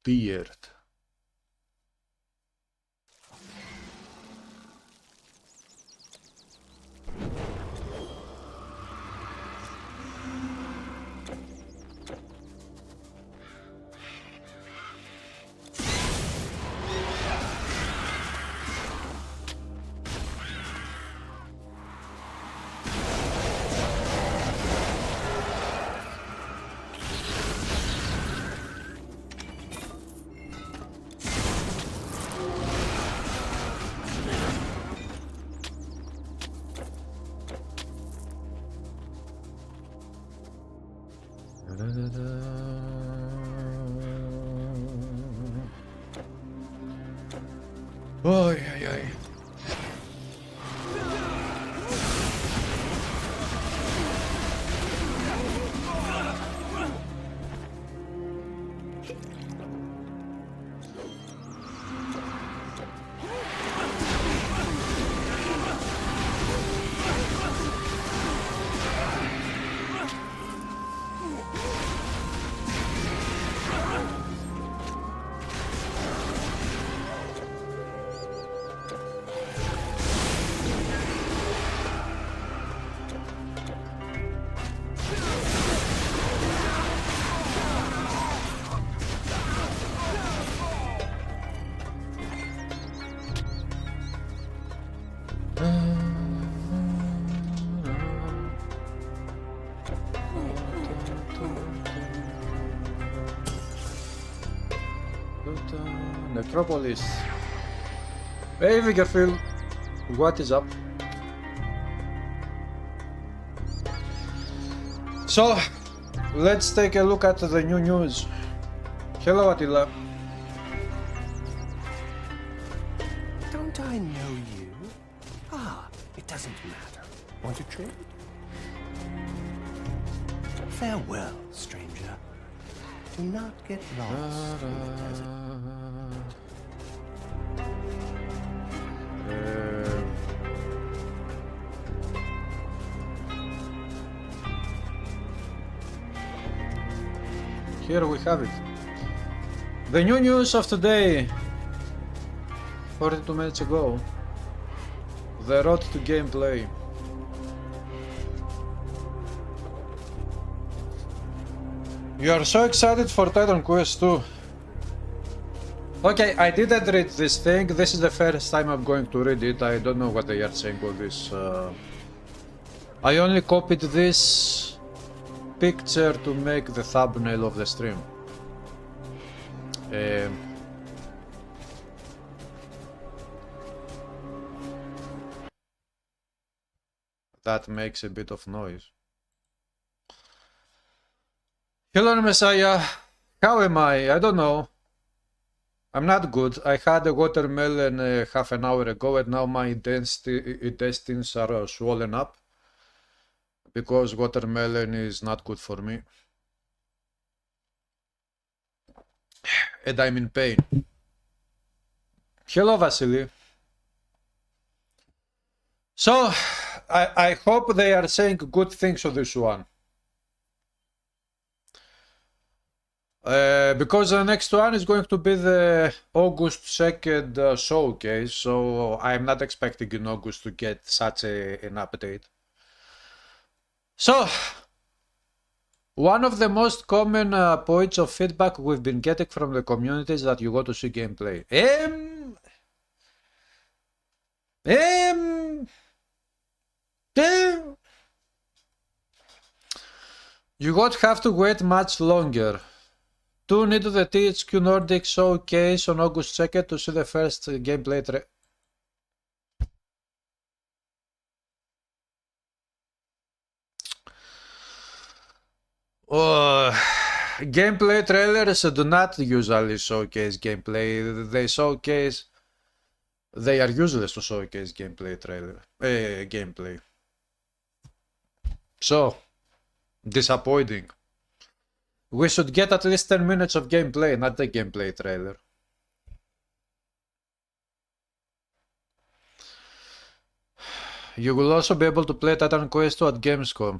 beard. Ay, ay, ay. Necropolis. Hey Vigorfield, what is up? So, let's take a look at the new news. Hello Attila. Don't I know you? Ah, it doesn't matter. Want to trade? Farewell, stranger. Do not get lost in the desert. Here we have it. The new news of today, 42 minutes ago. The road to gameplay. You are so excited for Titan Quest 2. Okay, I didn't read this thing. This is the first time I'm going to read it. I don't know what they are saying on this. I only copied this picture to make the thumbnail of the stream. That makes a bit of noise. Hello Messiah, how am I? I don't know. I'm not good. I had a watermelon half an hour ago and now my intestines are swollen up because watermelon is not good for me. And I'm in pain. Hello Vasily. So, I hope they are saying good things on this one. Because the next one is going to be the August 2nd showcase, so I'm not expecting in August to get such an update. So, one of the most common points of feedback we've been getting from the community is that you go to see gameplay. You won't have to wait much longer. Tune into the THQ Nordic showcase on August 2nd to see the first gameplay gameplay trailers do not usually showcase gameplay. They are useless to showcase gameplay. So, disappointing. We should get at least 10 minutes of gameplay, not the gameplay trailer. You will also be able to play Titan Quest 2 at Gamescom.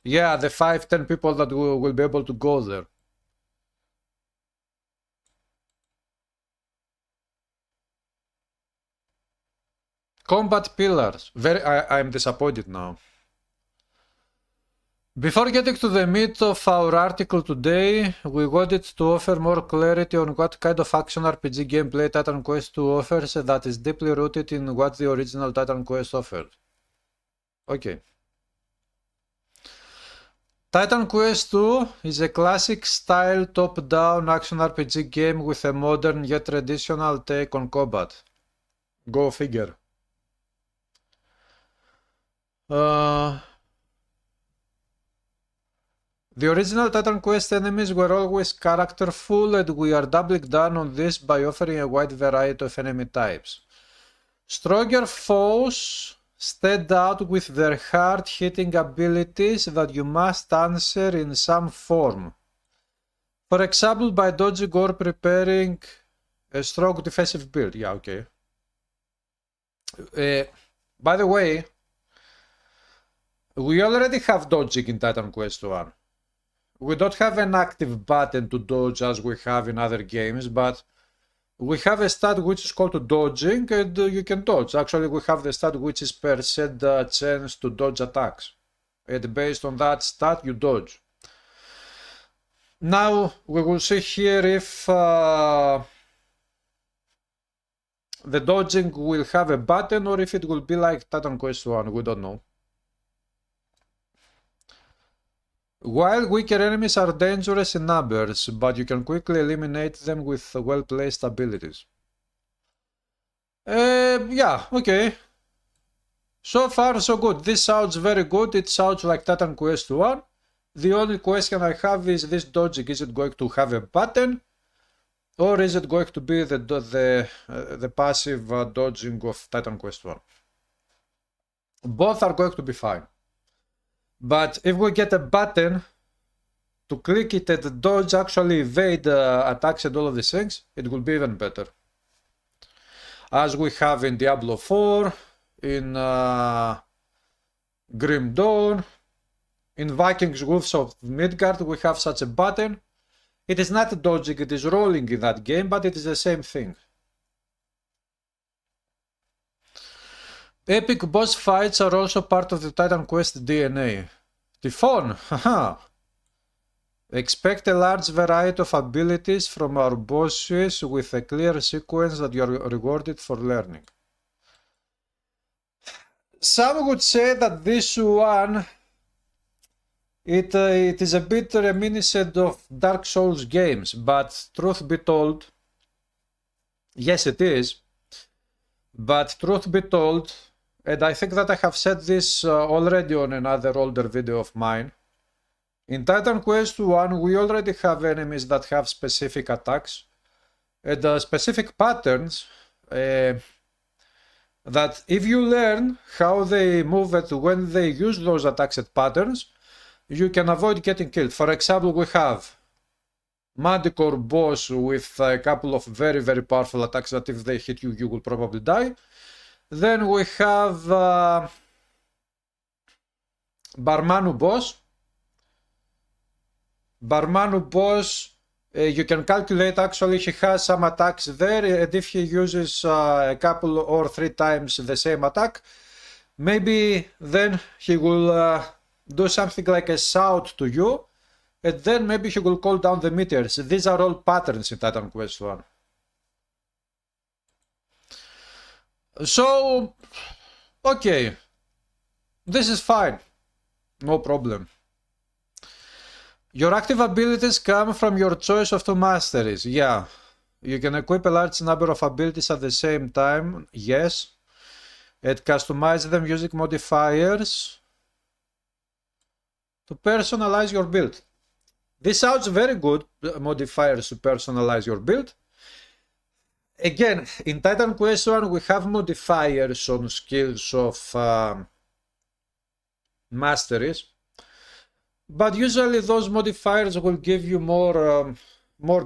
Yeah, the 5-10 people that will be able to go there. Combat pillars. I'm disappointed now. Before getting to the meat of our article today, we wanted to offer more clarity on what kind of action RPG gameplay Titan Quest 2 offers that is deeply rooted in what the original Titan Quest offered. Okay. Titan Quest 2 is a classic style top-down action RPG game with a modern yet traditional take on combat. Go figure. The original Titan Quest enemies were always characterful, and we are doubling down on this by offering a wide variety of enemy types. Stronger foes stand out with their hard-hitting abilities that you must answer in some form. For example, by dodging or preparing a strong defensive build. Yeah, okay. By the way, we already have dodging in Titan Quest 1. We don't have an active button to dodge as we have in other games, but we have a stat which is called dodging, and you can dodge. Actually, we have the stat which is percent chance to dodge attacks. And based on that stat, you dodge. Now, we will see here if the dodging will have a button or if it will be like Titan Quest 1. We don't know. While weaker enemies are dangerous in numbers, but you can quickly eliminate them with well-placed abilities. Yeah, okay. So far, so good. This sounds very good. It sounds like Titan Quest 1. The only question I have is this dodging. Is it going to have a button? Or is it going to be the passive dodging of Titan Quest 1? Both are going to be fine. But if we get a button to click it and dodge, actually evade attacks and all of these things, it will be even better. As we have in Diablo 4, in Grim Dawn, in Vikings Wolves of Midgard, we have such a button. It is not dodging, it is rolling in that game, but it is the same thing. Epic boss fights are also part of the Titan Quest DNA. Typhon, haha! Expect a large variety of abilities from our bosses with a clear sequence that you are rewarded for learning. Some would say that this one, it is a bit reminiscent of Dark Souls games, but truth be told, yes it is, but truth be told, and I think that I have said this already on another older video of mine. In Titan Quest 1, we already have enemies that have specific attacks and specific patterns that if you learn how they move and when they use those attacks and patterns, you can avoid getting killed. For example, we have Manticore boss with a couple of very, very powerful attacks that if they hit you, you will probably die. Then we have Barmanu boss. Barmanu boss, you can calculate actually he has some attacks there, and if he uses a couple or 3 times the same attack, maybe then he will do something like a shout to you, and then maybe he will call down the meteors. These are all patterns in Titan Quest 1. So, okay, this is fine, no problem. Your active abilities come from your choice of 2 masteries. Yeah, you can equip a large number of abilities at the same time, yes, and customize them using modifiers to personalize your build. This sounds very good, modifiers to personalize your build. Again, in Titan Quest 1 we have modifiers on skills of masteries, but usually those modifiers will give you more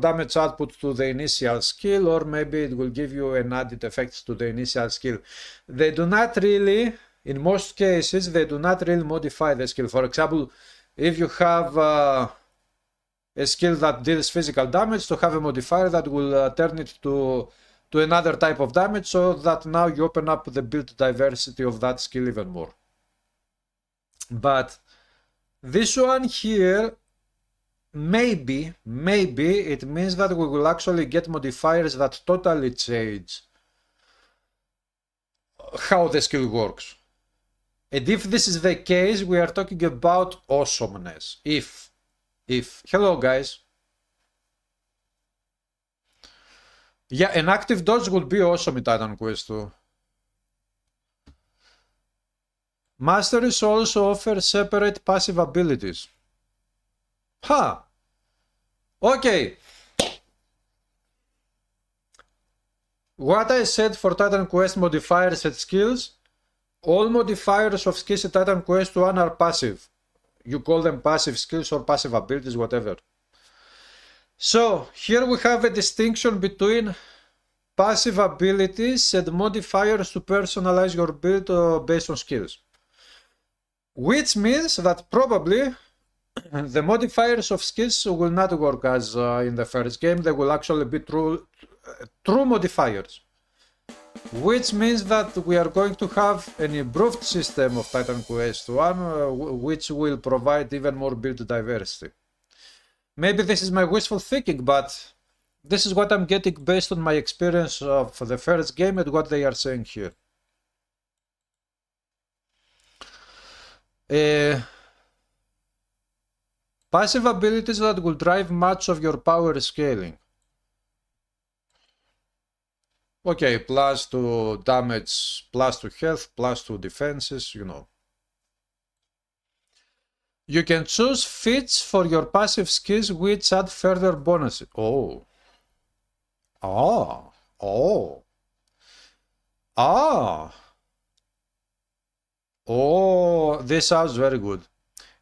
damage output to the initial skill, or maybe it will give you an added effect to the initial skill. They do not really, in most cases, they do not really modify the skill. For example, if you have a skill that deals physical damage, to have a modifier that will turn it to to another type of damage, so that now you open up the build diversity of that skill even more. But this one here, maybe it means that we will actually get modifiers that totally change how the skill works. And if this is the case, we are talking about awesomeness. If. Hello guys. Yeah, an active dodge would be awesome in Titan Quest 2. Masteries also offer separate passive abilities. Huh. Okay. What I said for Titan Quest modifiers and skills, all modifiers of skills in Titan Quest 1 are passive. You call them passive skills or passive abilities, whatever. So, here we have a distinction between passive abilities and modifiers to personalize your build based on skills. Which means that probably the modifiers of skills will not work as in the first game. They will actually be true modifiers. Which means that we are going to have an improved system of Titan Quest 1, which will provide even more build diversity. Maybe this is my wishful thinking, but this is what I'm getting based on my experience of the first game and what they are saying here. Passive abilities that will drive much of your power scaling. Okay, plus 2 damage, plus 2 health, plus 2 defenses, you know. You can choose feats for your passive skills which add further bonuses. Oh. Oh, this sounds very good.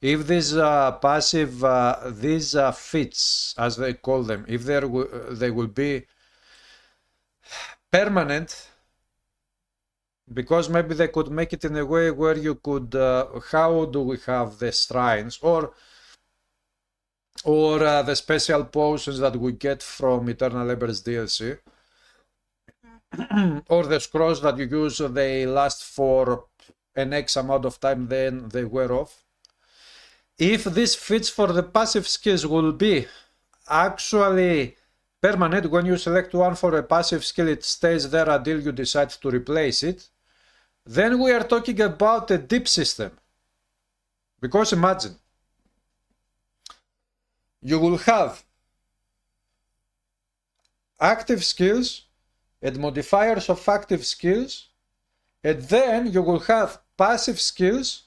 If these passive, these feats, as they call them, if they will be permanent, because maybe they could make it in a way where you could, how do we have the shrines or the special potions that we get from Eternal Labors DLC, or the scrolls that you use, they last for an X amount of time, then they wear off. If this fits for the passive skills will be actually permanent, when you select one for a passive skill, it stays there until you decide to replace it, then we are talking about a deep system. Because imagine, you will have active skills and modifiers of active skills, and then you will have passive skills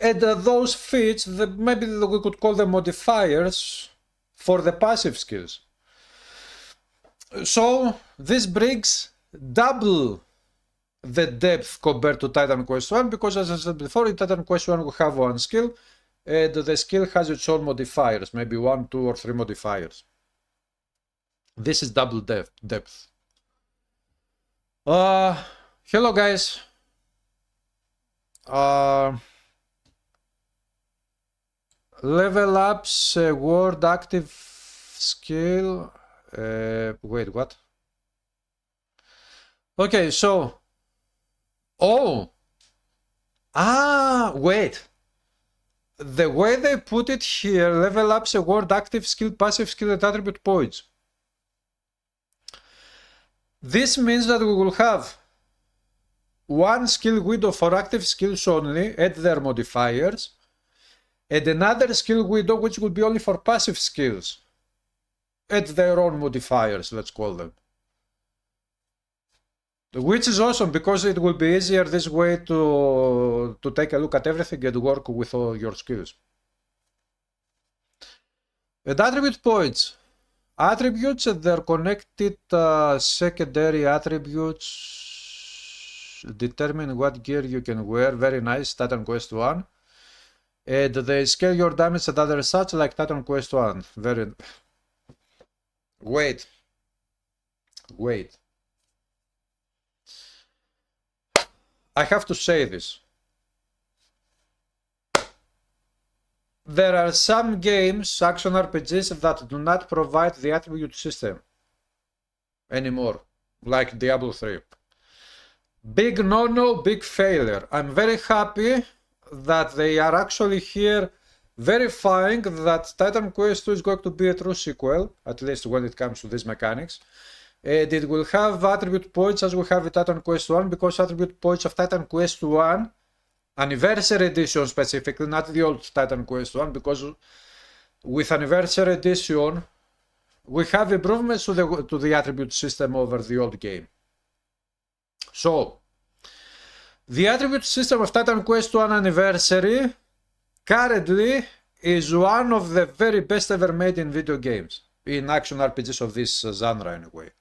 and those feats, maybe we could call them modifiers for the passive skills. So this brings double the depth compared to Titan Quest 1, because as I said before, in Titan Quest 1 we have one skill and the skill has its own modifiers, maybe 1, 2 or 3 modifiers. This is double depth. Hello guys. Level ups word active skill. Wait, what? Okay, so. Wait. The way they put it here, level ups a word active skill, passive skill, and attribute points. This means that we will have one skill window for active skills only and their modifiers, and another skill window which will be only for passive skills and their own modifiers, let's call them. Which is awesome, because it will be easier this way to take a look at everything and work with all your skills. And attribute points. Attributes and their connected secondary attributes determine what gear you can wear. Very nice, Titan Quest 1. And they scale your damage and other such like Titan Quest 1. Very... Wait. I have to say this. There are some games, action RPGs, that do not provide the attribute system. anymore, like Diablo 3. Big no-no, big failure. I'm very happy that they are actually here verifying that Titan Quest 2 is going to be a true sequel, at least when it comes to these mechanics. And it will have attribute points as we have in Titan Quest 1, because attribute points of Titan Quest 1 Anniversary Edition specifically, not the old Titan Quest 1, because with Anniversary Edition we have improvements to the attribute system over the old game. So, the attribute system of Titan Quest 1 Anniversary currently is one of the very best ever made in video games, in action RPGs of this genre anyway.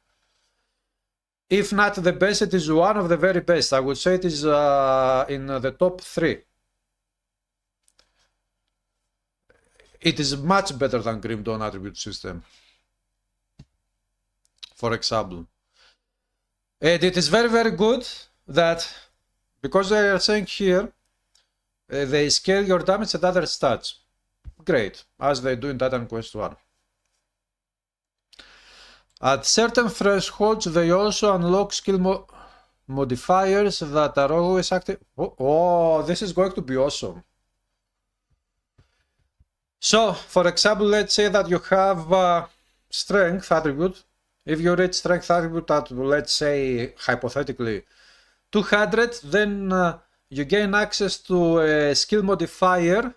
If not the best, it is one of the very best. I would say it is in the top 3. It is much better than Grim Dawn attribute system, for example. And it is very, very good that, because they are saying here, they scale your damage and other stats. Great, as they do in Titan Quest 1. At certain thresholds, they also unlock skill modifiers that are always active. Oh, this is going to be awesome. So, for example, let's say that you have strength attribute. If you reach strength attribute at, let's say, hypothetically, 200, then you gain access to a skill modifier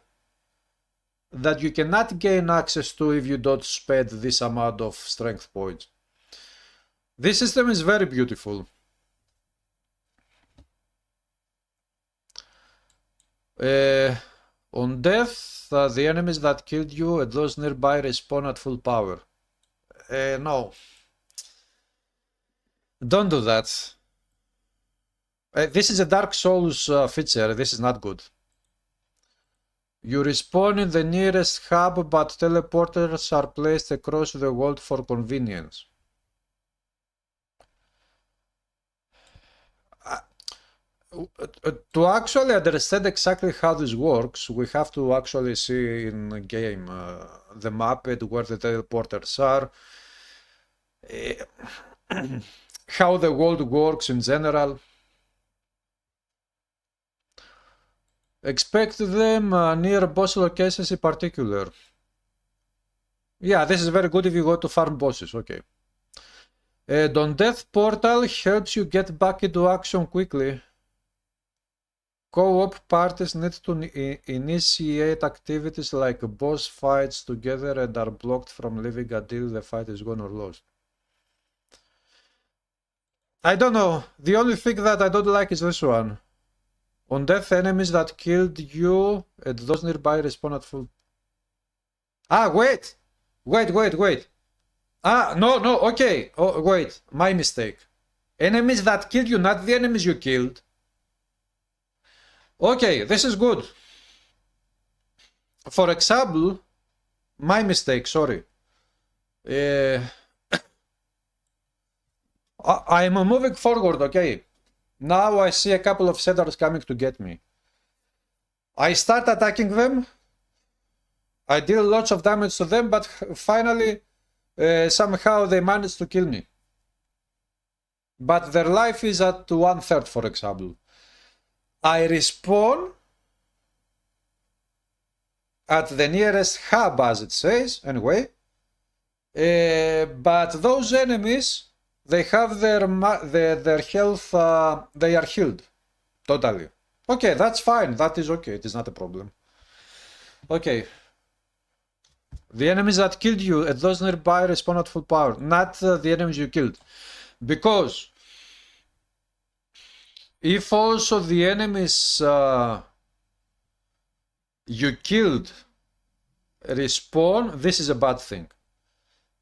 that you cannot gain access to if you don't spend this amount of strength points. This system is very beautiful. On death, the enemies that killed you and those nearby respawn at full power. No. Don't do that. This is a Dark Souls feature. This is not good. You respawn in the nearest hub, but teleporters are placed across the world for convenience. To actually understand exactly how this works, we have to actually see in the game the map and where the teleporters are, how the world works in general. Expect them near boss locations in particular. Yeah, this is very good if you go to farm bosses, okay. And on Death Portal helps you get back into action quickly. Co-op parties need to initiate activities like boss fights together and are blocked from leaving until the fight is won or lost. I don't know. The only thing that I don't like is this one. On death, enemies that killed you and those nearby respawn at full. Ah, wait! Wait. Ah, no, okay. Oh, wait. My mistake. Enemies that killed you, not the enemies you killed. Okay, this is good. For example, my mistake, sorry. I'm moving forward, okay. Now I see a couple of settlers coming to get me. I start attacking them. I deal lots of damage to them, but finally, somehow they manage to kill me. But their life is at 1/3, for example. I respawn at the nearest hub, as it says, anyway. But those enemies, they have their health, they are healed totally. Okay, that's fine. That is okay. It is not a problem. Okay. The enemies that killed you and those nearby respawn at full power, not the enemies you killed. Because if also the enemies you killed respawn, this is a bad thing.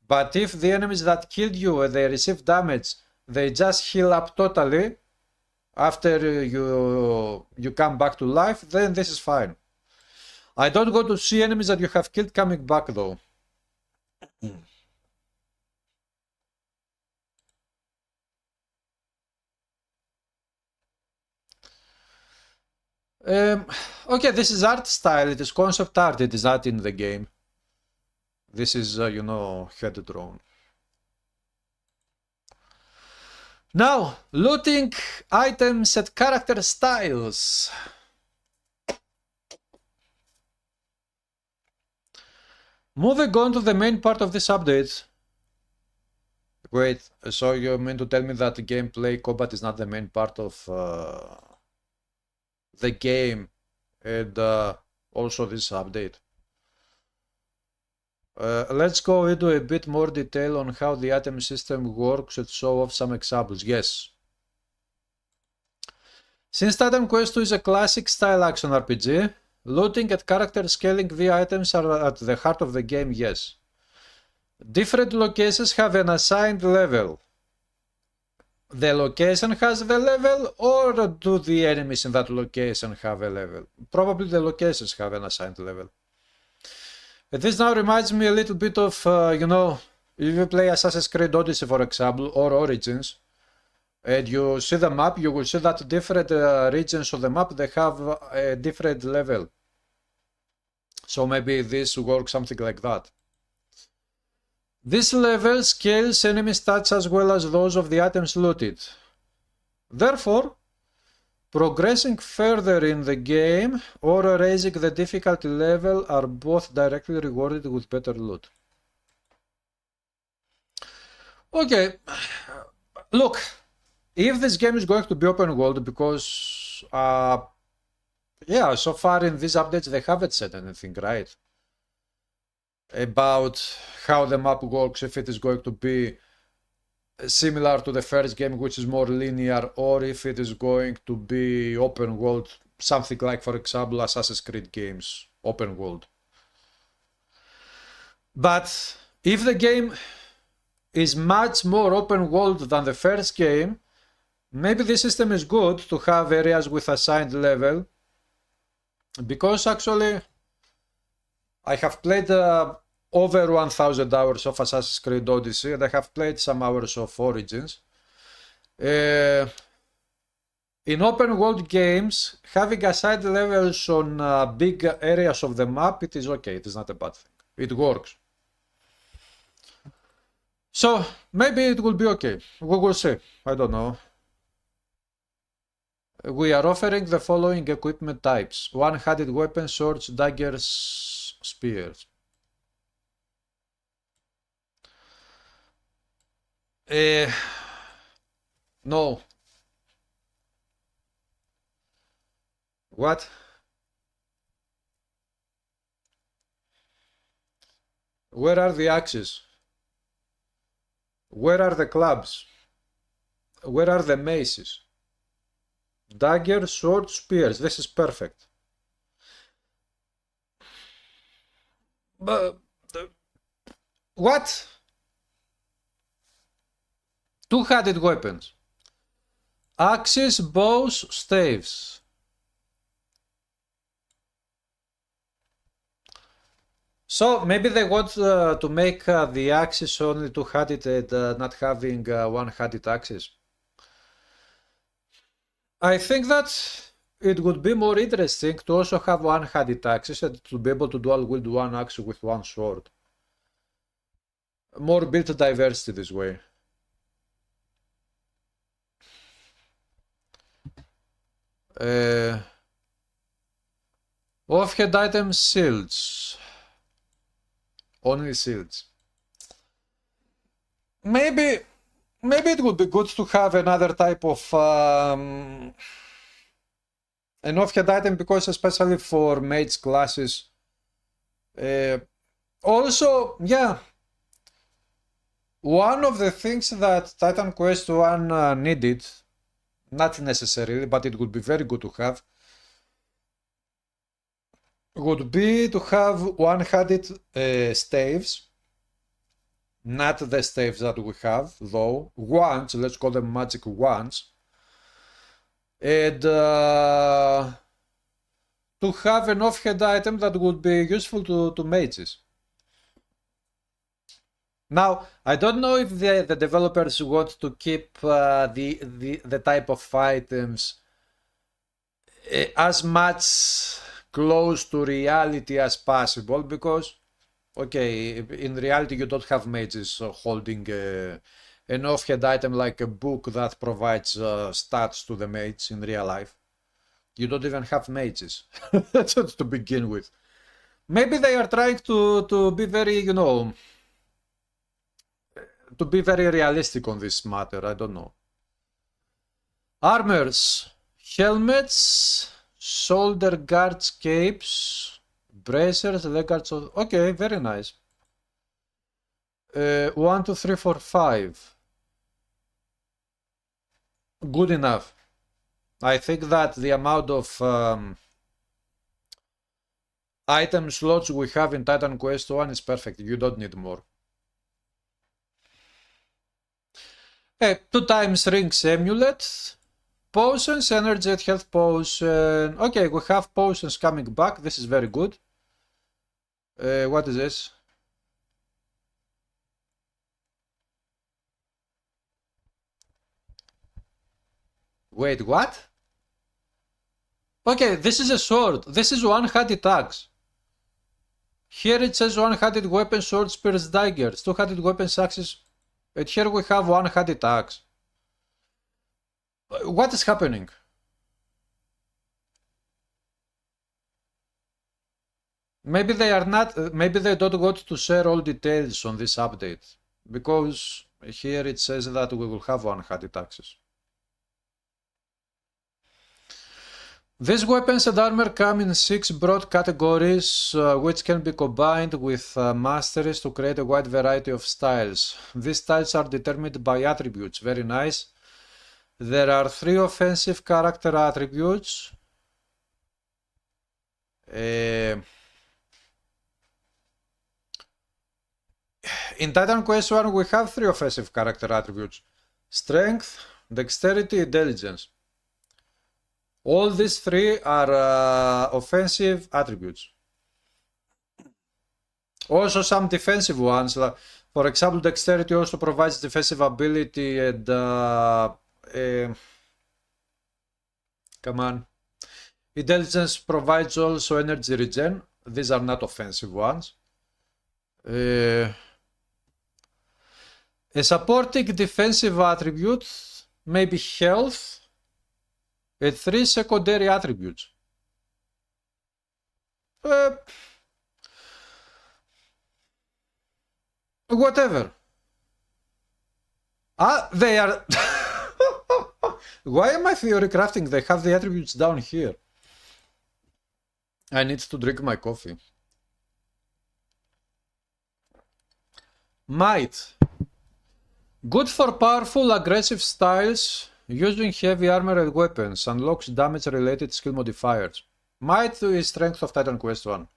But if the enemies that killed you and they receive damage, they just heal up totally after you come back to life, then this is fine. I don't go to see enemies that you have killed coming back though. Okay, this is art style, it is concept art, it is not in the game. This is, you know, head drawn. Now, looting items and character styles. Moving on to the main part of this update. Wait, so you mean to tell me that gameplay combat is not the main part of the game and also this update? Let's go into a bit more detail on how the item system works and show off some examples. Yes. Since Titan Quest 2 is a classic style action RPG, looting and character scaling via items are at the heart of the game, yes. Different locations have an assigned level. The location has the level, or do the enemies in that location have a level? Probably the locations have an assigned level. This now reminds me a little bit of, you know, if you play Assassin's Creed Odyssey, for example, or Origins, and you see the map, you will see that different regions of the map, they have a different level. So maybe this works something like that. This level scales enemy stats as well as those of the items looted. Therefore, progressing further in the game or raising the difficulty level are both directly rewarded with better loot. Okay, look, if this game is going to be open world, because yeah, so far in these updates they haven't said anything, right? About how the map works, if it is going to be similar to the first game, which is more linear, or if it is going to be open world, something like, for example, Assassin's Creed games, open world. But if the game is much more open world than the first game, maybe the system is good to have areas with assigned level, because actually I have played over 1000 hours of Assassin's Creed Odyssey, and I have played some hours of Origins. In open world games, having assigned levels on big areas of the map, it is okay, it is not a bad thing. It works. So maybe it will be okay. We will see. I don't know. We are offering the following equipment types: one-handed weapons, swords, daggers, spears. No. What? Where are the axes? Where are the clubs? Where are the maces? Dagger, sword, spears. This is perfect. But what? Two-handed weapons. Axes, bows, staves. So maybe they want to make the axes only two-handed and not having one-handed axes. I think that it would be more interesting to also have one-handed axes and to be able to dual wield one axe with one sword. More build diversity this way. Offhead items, shields. Only shields. Maybe it would be good to have another type of an offhead item, because especially for mage classes. Also, yeah, one of the things that Titan Quest 1 needed, not necessarily, but it would be very good to have, would be to have one-handed staves. Not the staves that we have, though. Wands, let's call them magic wands. And to have an offhead item that would be useful to mages. Now, I don't know if the developers want to keep the type of items as much close to reality as possible, because, okay, in reality you don't have mages holding an off-head item like a book that provides stats to the mages in real life. You don't even have mages to begin with. Maybe they are trying to be very, you know, to be very realistic on this matter. I don't know. Armors, helmets, shoulder guards, capes, bracers, leg guards. Okay, very nice. 1, 2, 3, 4, 5. Good enough. I think that the amount of item slots we have in Titan Quest 1 is perfect. You don't need more. 2 times rings amulet. Potions, energy and health potion. Okay, we have potions coming back. This is very good. What is this? Wait, what? Okay, this is a sword. This is one-handed axe. Here it says one-handed weapon, sword, spears, daggers, two-handed weapons, axes. And here we have one-handed axe. What is happening? Maybe they are not, maybe they don't want to share all details on this update. Because here it says that we will have one-handed axes. These weapons and armor come in 6 broad categories, which can be combined with masteries to create a wide variety of styles. These styles are determined by attributes. Very nice. There are 3 offensive character attributes. In Titan Quest 1 we have 3 offensive character attributes. Strength, dexterity, intelligence. All these 3 are offensive attributes. Also some defensive ones. For example, dexterity also provides defensive ability and come on. Intelligence provides also energy regen. These are not offensive ones. A supporting defensive attribute may be health and 3 secondary attributes. Whatever. They are... Why am I theory crafting? They have the attributes down here. I need to drink my coffee. Might. Good for powerful, aggressive styles. Using heavy armor and weapons unlocks damage related skill modifiers. Might is strength of Titan Quest 1.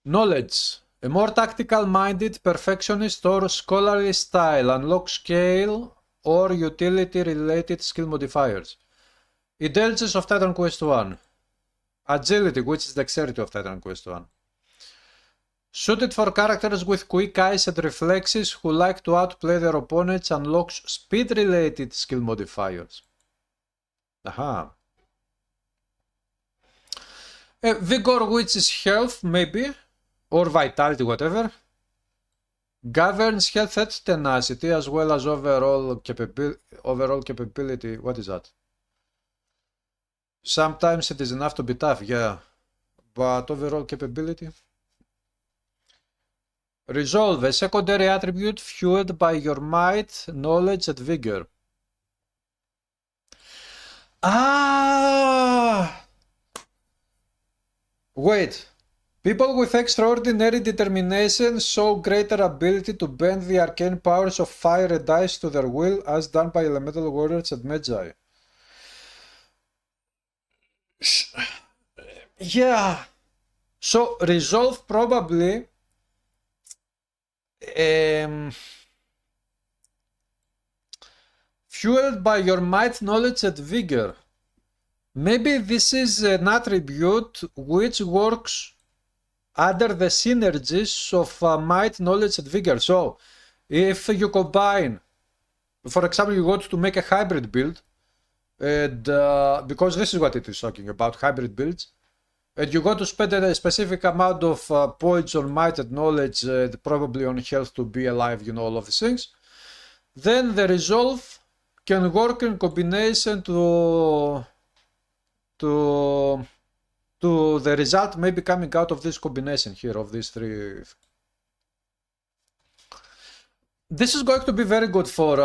Knowledge. A more tactical minded, perfectionist or scholarly style unlocks scale or utility related skill modifiers. Intelligence of Titan Quest 1. Agility, which is dexterity of Titan Quest 1. Suited for characters with quick eyes and reflexes who like to outplay their opponents, unlocks speed-related skill modifiers. Aha. Vigor, which is health, maybe, or vitality, whatever. Governs health and tenacity, as well as overall capability. What is that? Sometimes it is enough to be tough, yeah. But overall capability? Resolve, a secondary attribute fueled by your might, knowledge and vigor. Wait. People with extraordinary determination show greater ability to bend the arcane powers of fire and ice to their will, as done by elemental warriors and magi. Yeah. So, resolve probably... fueled by your might, knowledge and vigor. Maybe this is an attribute which works under the synergies of might, knowledge and vigor. So if you combine, for example, you want to make a hybrid build, and because this is what it is talking about, hybrid builds, and you got to spend a specific amount of points on might and knowledge, probably on health to be alive, you know, all of these things. then the resolve can work in combination to the result maybe coming out of this combination here of these three. This is going to be very good for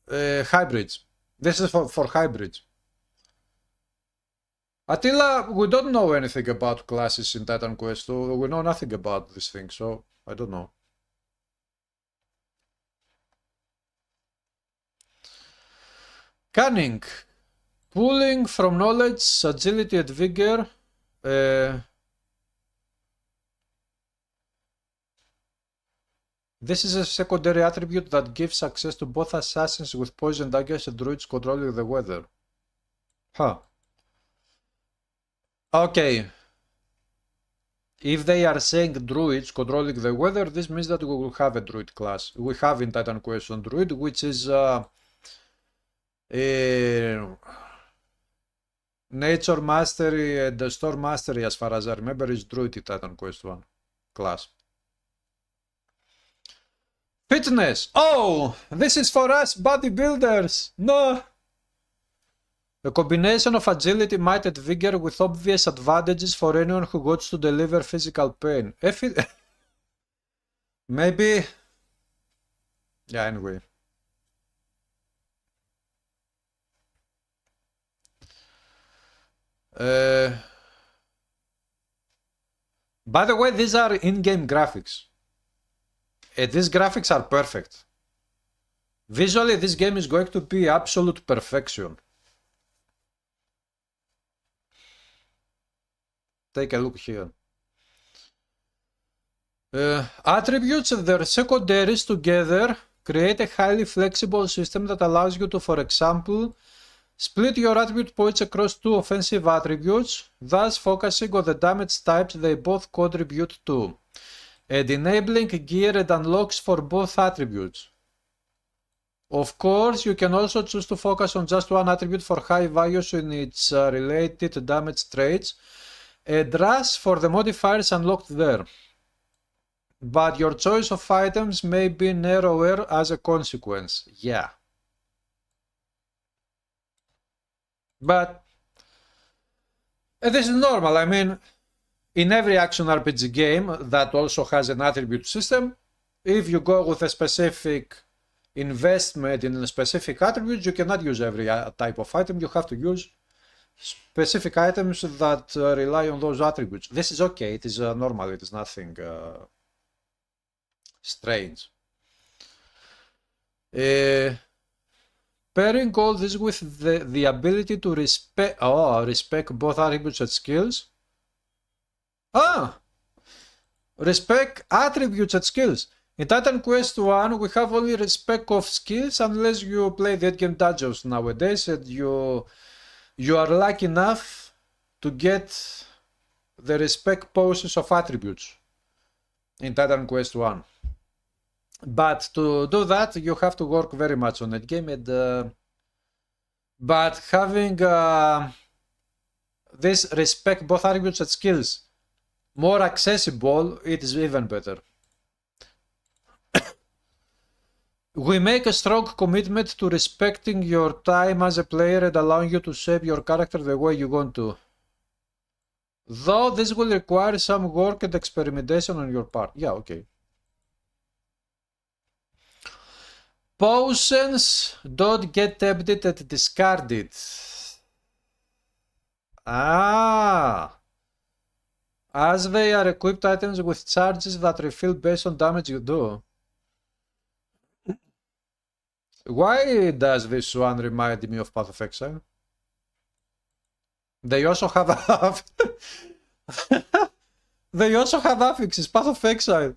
hybrids. This is for hybrids. Attila, we don't know anything about classes in Titan Quest 2. We know nothing about this thing, so I don't know. Cunning. Pulling from knowledge, agility and vigor. This is a secondary attribute that gives access to both assassins with poison daggers and druids controlling the weather. Huh. Okay. If they are saying druids controlling the weather, this means that we will have a druid class. We have in Titan Quest 1 druid, which is nature mastery and storm mastery, as far as I remember, is druid in Titan Quest 1 class. Fitness! Oh! This is for us bodybuilders! No! A combination of agility, might and vigor with obvious advantages for anyone who wants to deliver physical pain. Maybe... Yeah, anyway. By the way, these are in-game graphics. These graphics are perfect. Visually, this game is going to be absolute perfection. Take a look here. Attributes and their secondaries together create a highly flexible system that allows you to, for example, split your attribute points across two offensive attributes, thus focusing on the damage types they both contribute to, and enabling gear and unlocks for both attributes. Of course, you can also choose to focus on just one attribute for high values in its related damage traits, and rush for the modifiers unlocked there. But your choice of items may be narrower as a consequence. Yeah. But this is normal. I mean, in every action RPG game that also has an attribute system, if you go with a specific investment in specific attributes, you cannot use every type of item. You have to use specific items that rely on those attributes. This is okay. It is normal. It is nothing strange. Pairing all this with the ability to respect both attributes and skills. Respect attributes and skills. In Titan Quest 1, we have only respect of skills unless you play the endgame dungeons nowadays and you are lucky enough to get the respect poses of attributes in Titan Quest 1. But to do that, you have to work very much on that game. And, but having this respect both attributes and skills more accessible, it is even better. We make a strong commitment to respecting your time as a player and allowing you to shape your character the way you want to. Though this will require some work and experimentation on your part. Yeah, okay. Potions don't get emptied and discarded. As they are equipped items with charges that refill based on damage you do. Why does this one remind me of Path of Exile? They also have they also have affixes, Path of Exile,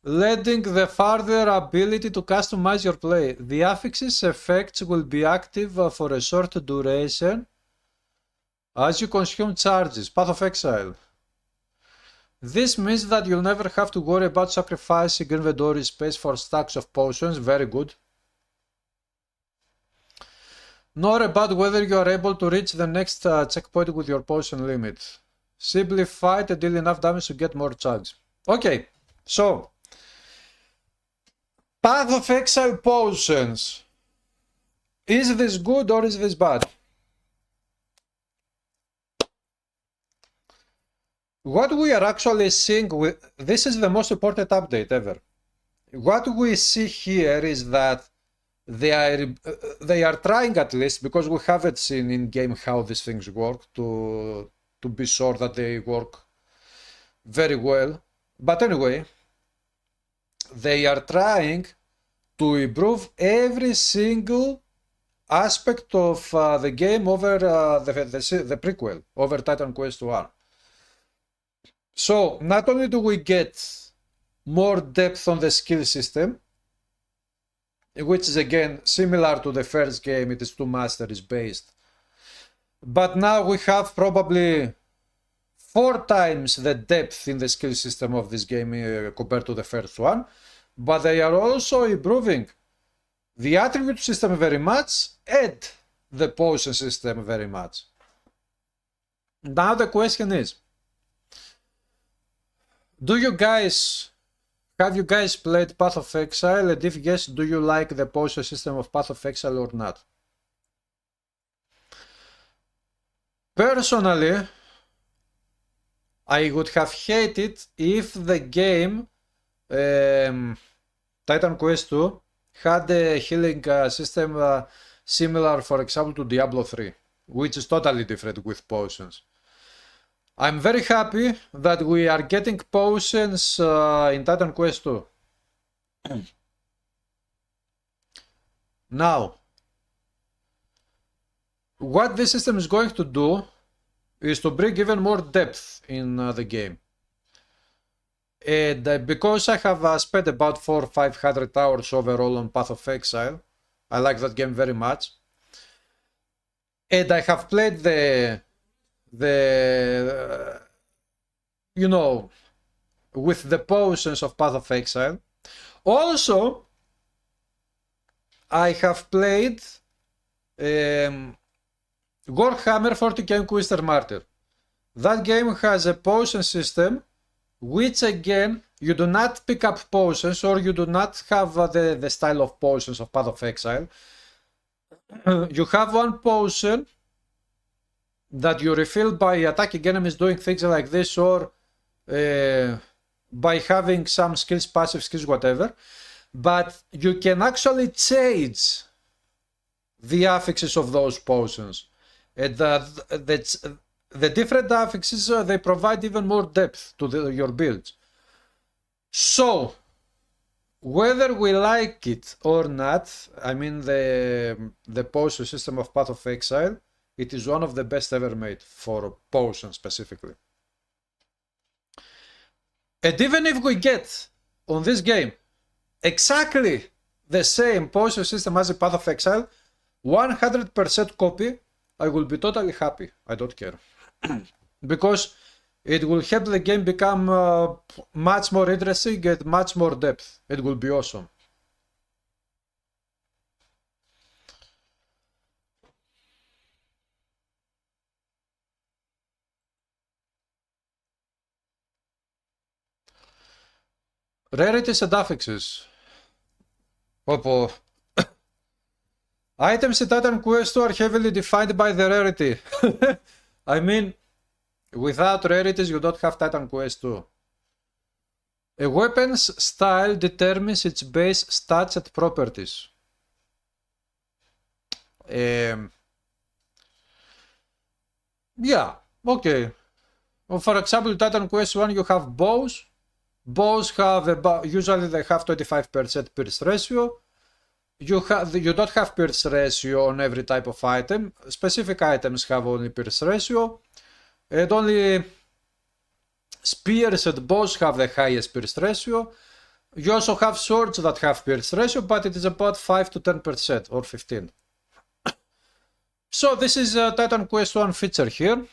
lending the further ability to customize your play. The affixes effects will be active for a short duration as you consume charges. Path of Exile. This means that you'll never have to worry about sacrificing inventory space for stacks of potions. Very good. Nor about whether you are able to reach the next checkpoint with your potion limit. Simply fight and deal enough damage to get more charge. Okay, so Path of Exile Potions. Is this good or is this bad? What we are actually seeing with this is the most important update ever. What we see here is that they are trying, at least, because we haven't seen in game how these things work, to be sure that they work very well. But anyway, they are trying to improve every single aspect of the game over the prequel, over Titan Quest 1. So not only do we get more depth on the skill system, which is again similar to the first game, it is 2 masteries based, but now we have probably 4 times the depth in the skill system of this game compared to the first one. But they are also improving the attribute system very much and the potion system very much. Now the question is, have you guys played Path of Exile, and if yes, do you like the potion system of Path of Exile or not? Personally, I would have hated if the game Titan Quest 2 had a healing system similar, for example, to Diablo 3, which is totally different with potions. I'm very happy that we are getting potions in Titan Quest 2. Now, what this system is going to do is to bring even more depth in the game. And because I have spent about 400 or 500 hours overall on Path of Exile, I like that game very much. And I have played you know, with the potions of Path of Exile. Also, I have played Warhammer 40k Inquisitor Martyr. That game has a potion system, which again, you do not pick up potions, or you do not have the style of potions of Path of Exile. You have one potion that you refill by attacking enemies doing things like this, or by having some skills, passive skills, whatever. But you can actually change the affixes of those potions. And the different affixes, they provide even more depth to your builds. So, whether we like it or not, I mean the potion system of Path of Exile, it is one of the best ever made for potions specifically. And even if we get on this game exactly the same potion system as a Path of Exile, 100% copy, I will be totally happy. I don't care. Because it will help the game become much more interesting and much more depth. It will be awesome. Rarities and affixes. Opo. Items in Titan Quest 2 are heavily defined by the rarity. I mean, without rarities you don't have Titan Quest 2. A weapon's style determines its base stats and properties. Yeah, okay. Well, for example, Titan Quest 1 you have bows. Bows have usually they have 25% pierce ratio. You don't have pierce ratio on every type of item. Specific items have only pierce ratio. And only spears and bows have the highest pierce ratio. You also have swords that have pierce ratio, but it is about 5 to 10% or 15. So this is a Titan Quest 1 feature here.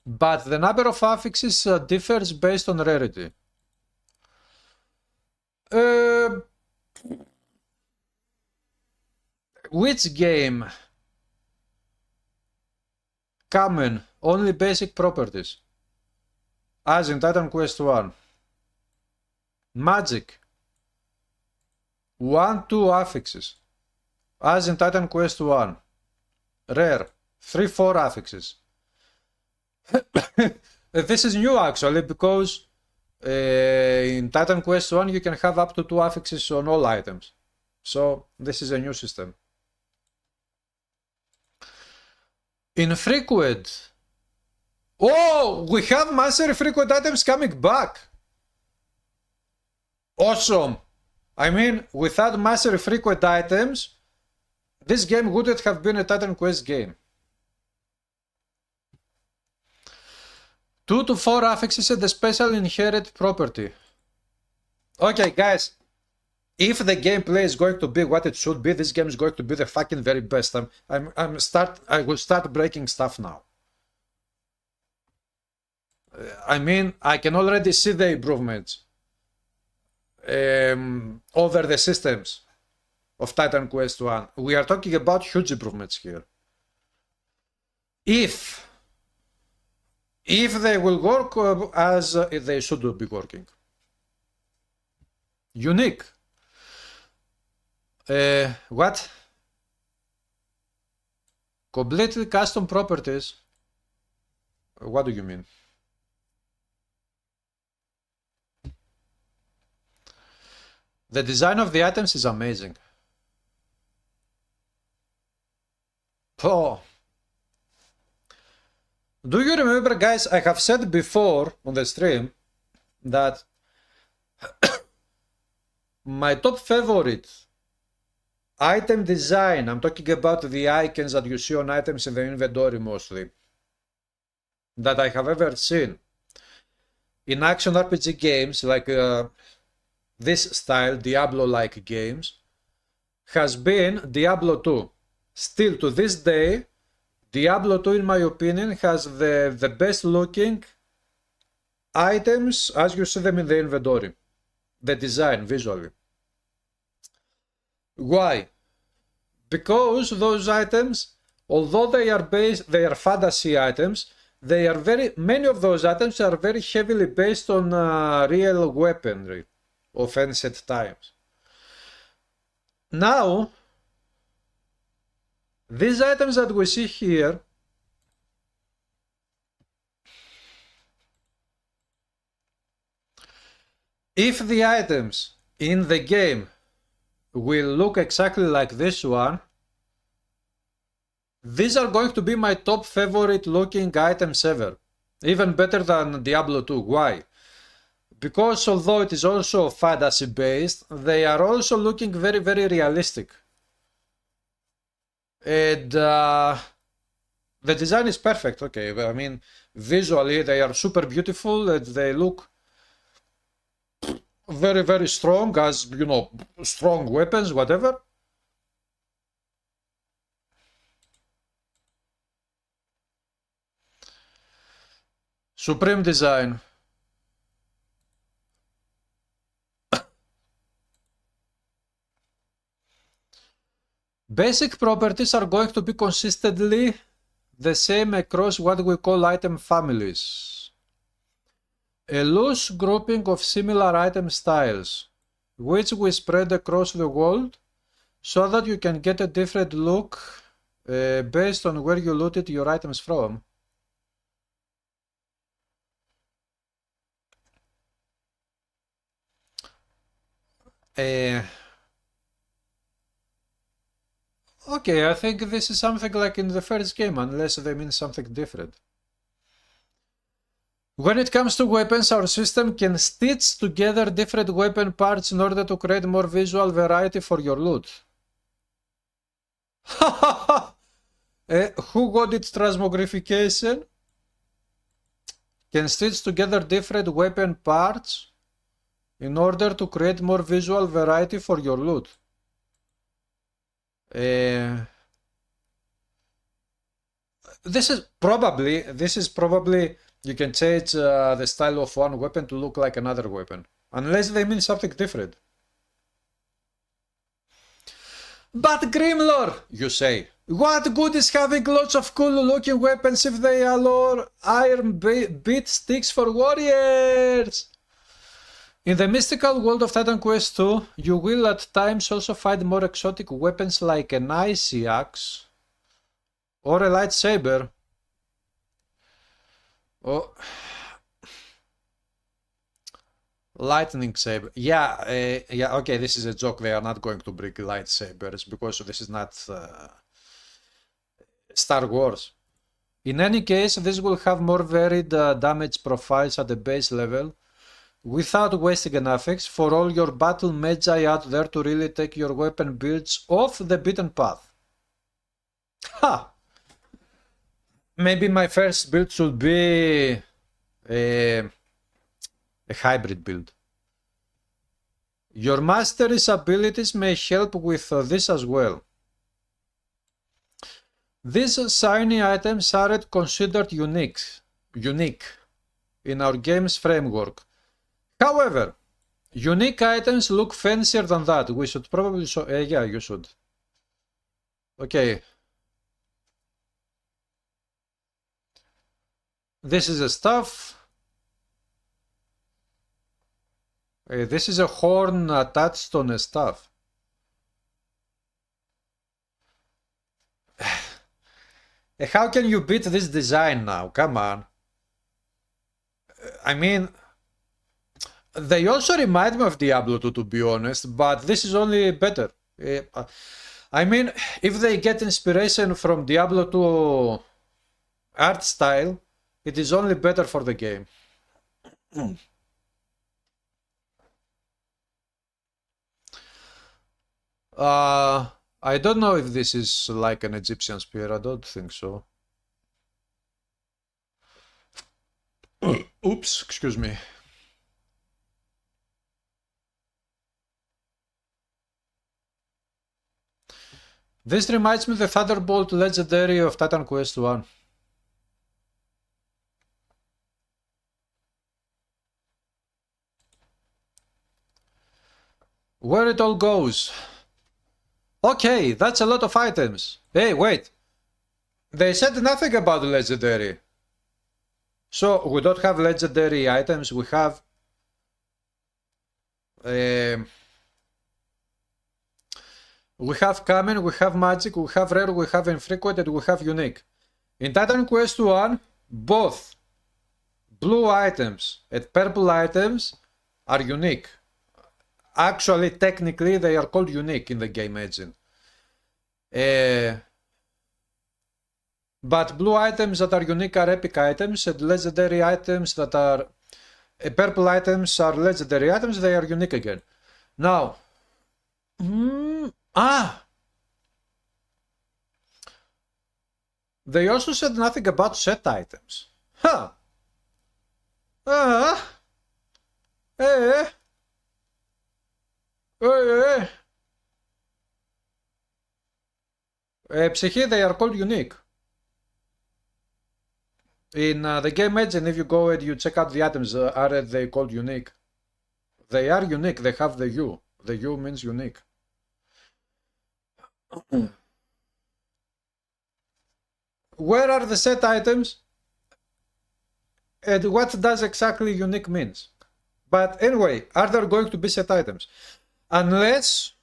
But the number of affixes differs based on rarity. Which game? Common, only basic properties. As in Titan Quest 1. Magic, 1-2 affixes, as in Titan Quest 1. Rare, 3-4 affixes. This is new actually, because in Titan Quest 1 you can have up to 2 affixes on all items. So this is a new system. Infrequent. Oh, we have master frequent items coming back. Awesome. I mean, without master frequent items, this game wouldn't have been a Titan Quest game. 2 to 4 affixes and the special inherent property. Okay, guys. If the gameplay is going to be what it should be, this game is going to be the fucking very best. I will start breaking stuff now. I mean, I can already see the improvements over the systems of Titan Quest 1. We are talking about huge improvements here. If they will work as they should be working. Unique. What? Completely custom properties. What do you mean? The design of the items is amazing. Oh. Do you remember, guys, I have said before on the stream that my top favorite item design, I'm talking about the icons that you see on items in the inventory mostly, that I have ever seen in action RPG games like this style, Diablo-like games, has been Diablo 2. Still to this day, Diablo 2, in my opinion, has the best looking items as you see them in the inventory. The design, visually. Why? Because those items, although they are fantasy items, many of those items are very heavily based on real weaponry of ancient times. Now, these items that we see here if the items in the game will look exactly like this one, these are going to be my top favorite looking items ever. Even better than Diablo 2. Why? Because although it is also fantasy based, they are also looking very, very realistic. And the design is perfect. Okay, I mean, visually they are super beautiful and they look very, very strong, as you know, strong weapons, whatever. Supreme design. Basic properties are going to be consistently the same across what we call item families. A loose grouping of similar item styles, which we spread across the world so that you can get a different look based on where you looted your items from. Okay, I think this is something like in the first game, unless they mean something different. When it comes to weapons, our system can stitch together different weapon parts in order to create more visual variety for your loot. Who got its transmogrification? Can stitch together different weapon parts in order to create more visual variety for your loot. This is probably you can change the style of one weapon to look like another weapon, unless they mean something different. But Grimlore, you say, what good is having lots of cool looking weapons if they are iron beat sticks for warriors? In the mystical world of Titan Quest 2, you will at times also find more exotic weapons like an icy axe or a lightsaber. Oh, lightning saber. Yeah, yeah. Okay, this is a joke. They are not going to bring lightsabers because this is not Star Wars. In any case, this will have more varied damage profiles at the base level, without wasting an affix for all your battle magi out there to really take your weapon builds off the beaten path. Ha! Maybe my first build should be a hybrid build. Your mastery's abilities may help with this as well. These shiny items aren't considered unique in our game's framework. However, unique items look fancier than that. We should probably show... yeah, you should. Okay. This is a staff. This is a horn attached on a staff. How can you beat this design now? Come on. I mean... They also remind me of Diablo 2, to be honest, but this is only better. I mean, if they get inspiration from Diablo 2 art style, it is only better for the game. I don't know if this is like an Egyptian spear. I don't think so. Oops, excuse me. This reminds me of the Thunderbolt legendary of Titan Quest 1. Where it all goes. Okay, that's a lot of items. Hey, wait. They said nothing about legendary. So, we don't have legendary items, we have... we have common, we have magic, we have rare, we have infrequent, and we have unique. In Titan Quest 1, both blue items and purple items are unique. Actually, technically, they are called unique in the game engine. But blue items that are unique are epic items, and legendary items that are... purple items are legendary items, they are unique again. Now... They also said nothing about set items. Huh. Psyche, they are called unique. In the game engine, if you go and you check out the items, are they called unique? They are unique, they have the U. The U means unique. Where are the set items? And what does exactly unique means? But anyway, are there going to be set items? Unless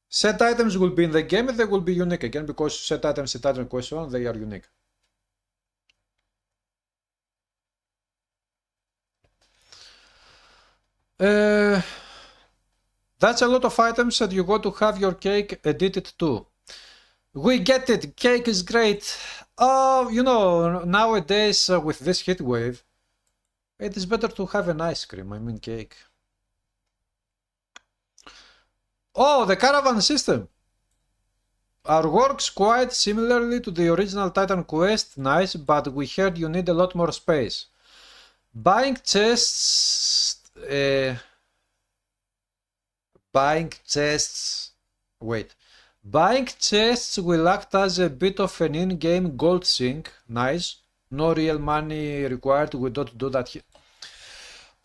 set items will be in the game and they will be unique again, because set items in Titan Quest 1, they are unique. That's a lot of items and you got to have your cake edited too. We get it, cake is great. Oh, you know, nowadays with this heat wave, it is better to have an ice cream, I mean cake. Oh, the caravan system works quite similarly to the original Titan Quest, nice, but we heard you need a lot more space. Buying chests... Buying chests will act as a bit of an in-game gold sink, nice. No real money required, we don't do that here.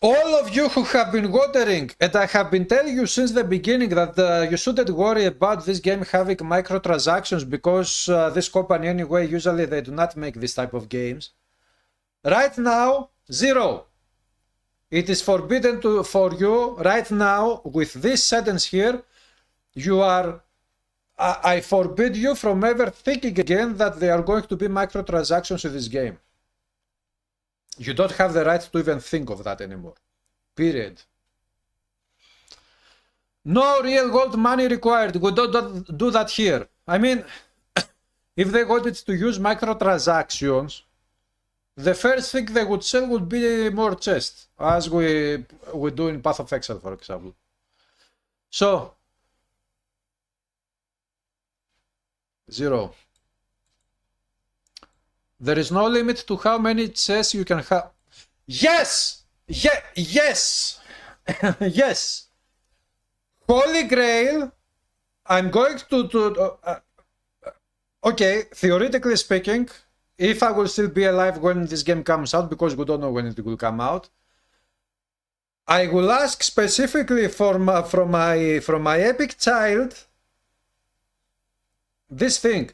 All of you who have been wondering, and I have been telling you since the beginning that you shouldn't worry about this game having microtransactions, because this company anyway, usually they do not make this type of games. Right now, zero. It is forbidden for you right now with this sentence here. You are, I forbid you from ever thinking again that there are going to be microtransactions in this game. You don't have the right to even think of that anymore. Period. No real gold money required. We don't do that here. I mean, if they wanted to use microtransactions, the first thing they would sell would be more chests, as we do in Path of Exile, for example. So, 0. There is no limit to how many chests you can have. Yes! Yes! Yes! Holy Grail, I'm going to okay, theoretically speaking, if I will still be alive when this game comes out, because we don't know when it will come out, I will ask specifically from my epic child this thing.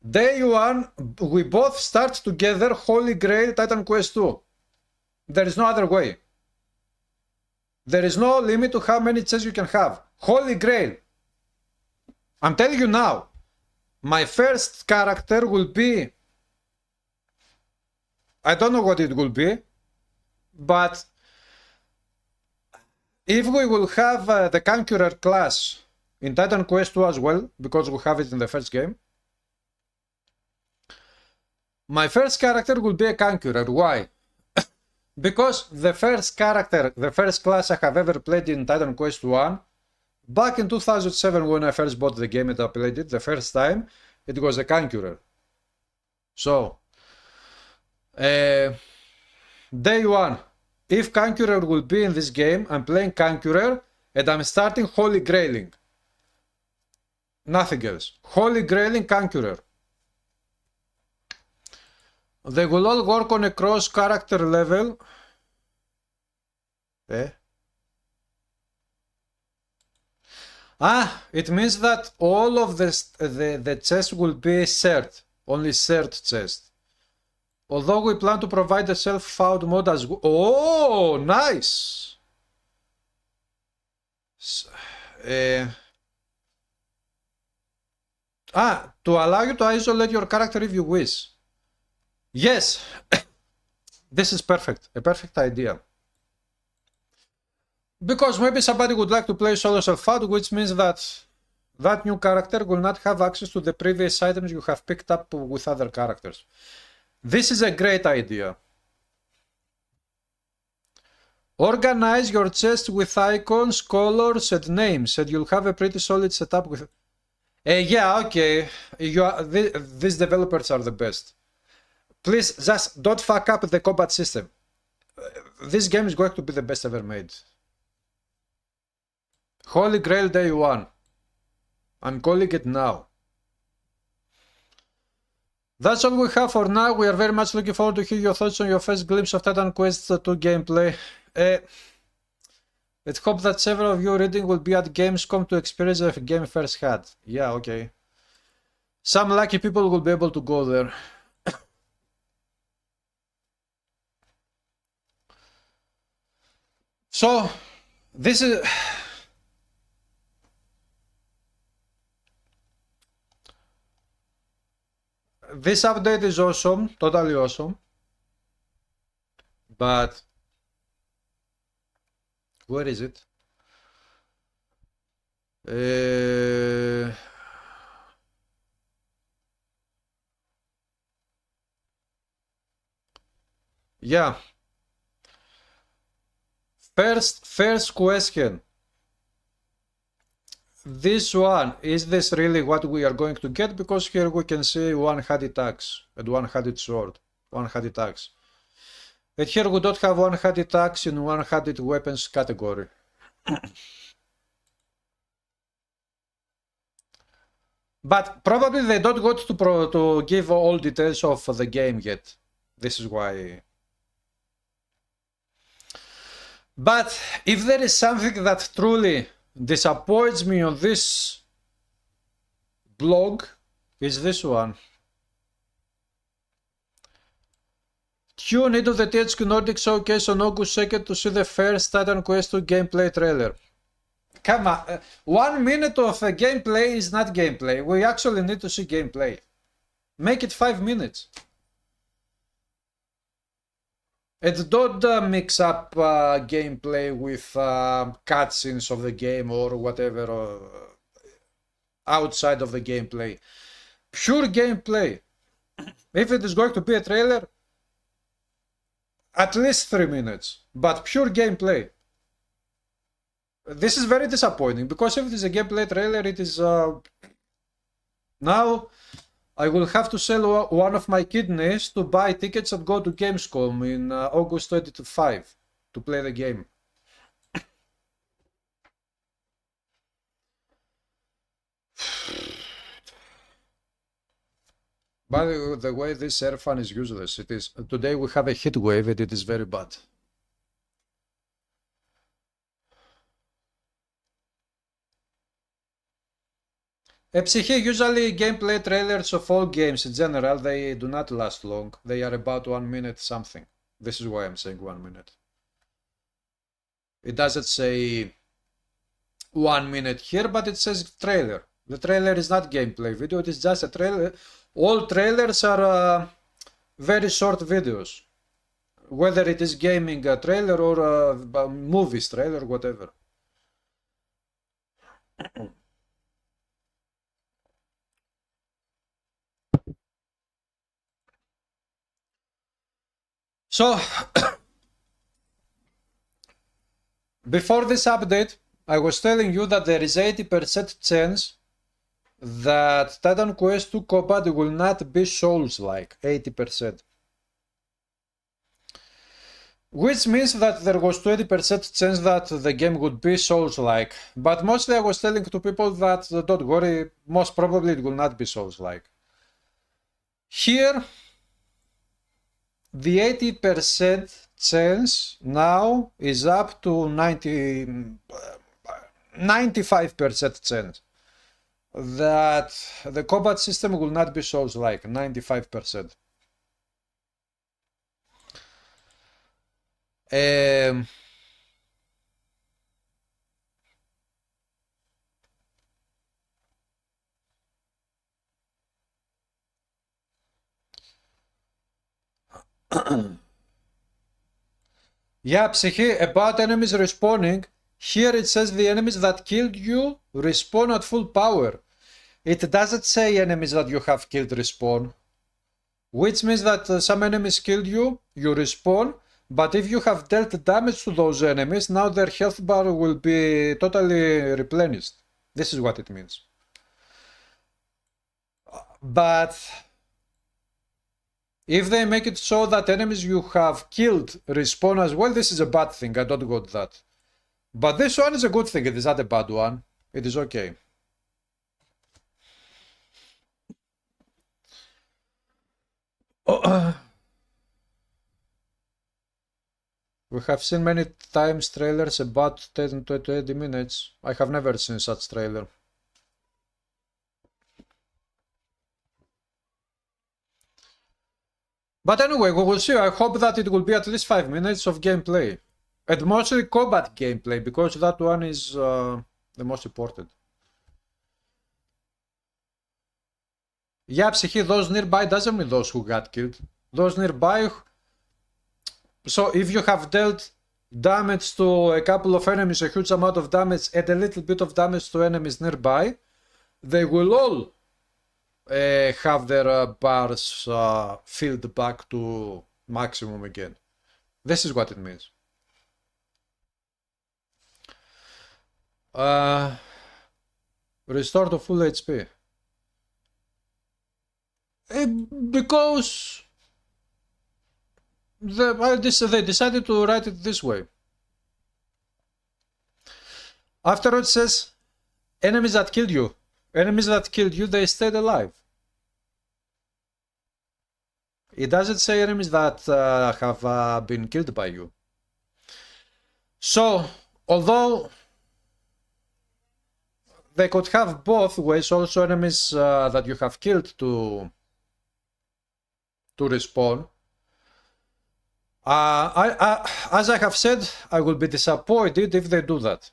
Day 1, we both start together Holy Grail Titan Quest 2. There is no other way. There is no limit to how many chests you can have. Holy Grail. I'm telling you now, my first character will be, I don't know what it will be, but if we will have the Conqueror class in Titan Quest 2 as well, because we have it in the first game, my first character will be a Conqueror. Why? Because the first character, the first class I have ever played in Titan Quest 1, back in 2007 when I first bought the game and I played it the first time, it was a Conqueror. So, day 1, if Conqueror will be in this game, I'm playing Conqueror and I'm starting Holy Grailing. Nothing else. Holy Grailing Conqueror. They will all work on a cross character level. It means that all of the chests will be shared. Only shared chests. Although we plan to provide a self-found mode as well. Oh, nice! To allow you to isolate your character if you wish. Yes! This is perfect. A perfect idea. Because maybe somebody would like to play solo self-found, which means that that new character will not have access to the previous items you have picked up with other characters. This is a great idea. Organize your chest with icons, colors, and names, and you'll have a pretty solid setup with... yeah, okay. These developers are the best. Please, just don't fuck up the combat system. This game is going to be the best ever made. Holy Grail Day 1. I'm calling it now. That's all we have for now. We are very much looking forward to hear your thoughts on your first glimpse of Titan Quest 2 gameplay. Let's hope that several of you reading will be at Gamescom to experience the game first hand. Yeah, okay. Some lucky people will be able to go there. So, this is... This update is awesome, totally awesome. But... Where is it? Yeah. First question. This one, is this really what we are going to get? Because here we can see one-handed axe and one-handed sword, one-handed axe. And here we don't have one-handed axe in one-handed weapons category. But probably they don't want to give all details of the game yet. This is why. But if there is something that truly disappoints me on this blog, is this one. Tune into the THQ Nordic Showcase on August 2nd to see the first Titan Quest 2 gameplay trailer. Come on, 1 minute of gameplay is not gameplay. We actually need to see gameplay. Make it 5 minutes. And don't mix up gameplay with cutscenes of the game or whatever outside of the gameplay. Pure gameplay. If it is going to be a trailer, at least 3 minutes, but pure gameplay. This is very disappointing because if it is a gameplay trailer, it is now I will have to sell one of my kidneys to buy tickets and go to Gamescom in August 25 to play the game. By the way, this air fan is useless. It is today we have a heat wave and it is very bad. Psyche, usually gameplay trailers of all games in general, they do not last long. They are about 1 minute something. This is why I'm saying 1 minute. It doesn't say 1 minute here, but it says trailer. The trailer is not gameplay video, it is just a trailer. All trailers are very short videos. Whether it is gaming trailer or movies trailer, whatever. So, before this update, I was telling you that there is 80% chance that Titan Quest 2 combat will not be Souls-like. 80%. Which means that there was 20% chance that the game would be Souls-like. But mostly I was telling to people that don't worry, most probably it will not be Souls-like. Here, the 80% chance now is up to 95% chance that the combat system will not be Souls-like. 95%. Yeah, Psyche, about enemies respawning, here it says the enemies that killed you respawn at full power. It doesn't say enemies that you have killed respawn, which means that some enemies killed you, you respawn, but if you have dealt damage to those enemies, now their health bar will be totally replenished. This is what it means. But if they make it so that enemies you have killed respawn as well, this is a bad thing. I don't got that. But this one is a good thing. It is not a bad one. It is okay. We have seen many times trailers about 10 to 20 minutes. I have never seen such trailer. But anyway, we will see. I hope that it will be at least 5 minutes of gameplay. And mostly combat gameplay, because that one is the most important. Yeah, Psyche, those nearby doesn't mean those who got killed. Those nearby... So if you have dealt damage to a couple of enemies, a huge amount of damage, and a little bit of damage to enemies nearby, they will all have their bars filled back to maximum again. This is what it means. Restore to full HP. Because they decided to write it this way. After it says enemies that killed you. Enemies that killed you, they stayed alive. It doesn't say enemies that have been killed by you. So, although they could have both ways, also enemies that you have killed to respawn, As I have said, I will be disappointed if they do that.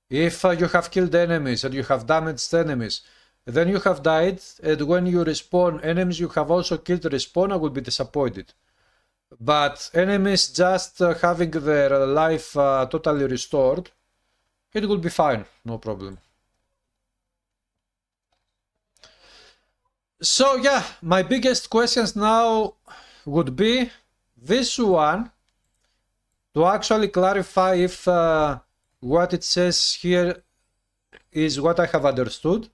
If you have killed enemies and you have damaged enemies, then you have died, and when you respawn enemies you have also killed respawn, I will be disappointed. But enemies just having their life totally restored, it will be fine, no problem. So yeah, my biggest questions now would be this one, to actually clarify if what it says here is what I have understood.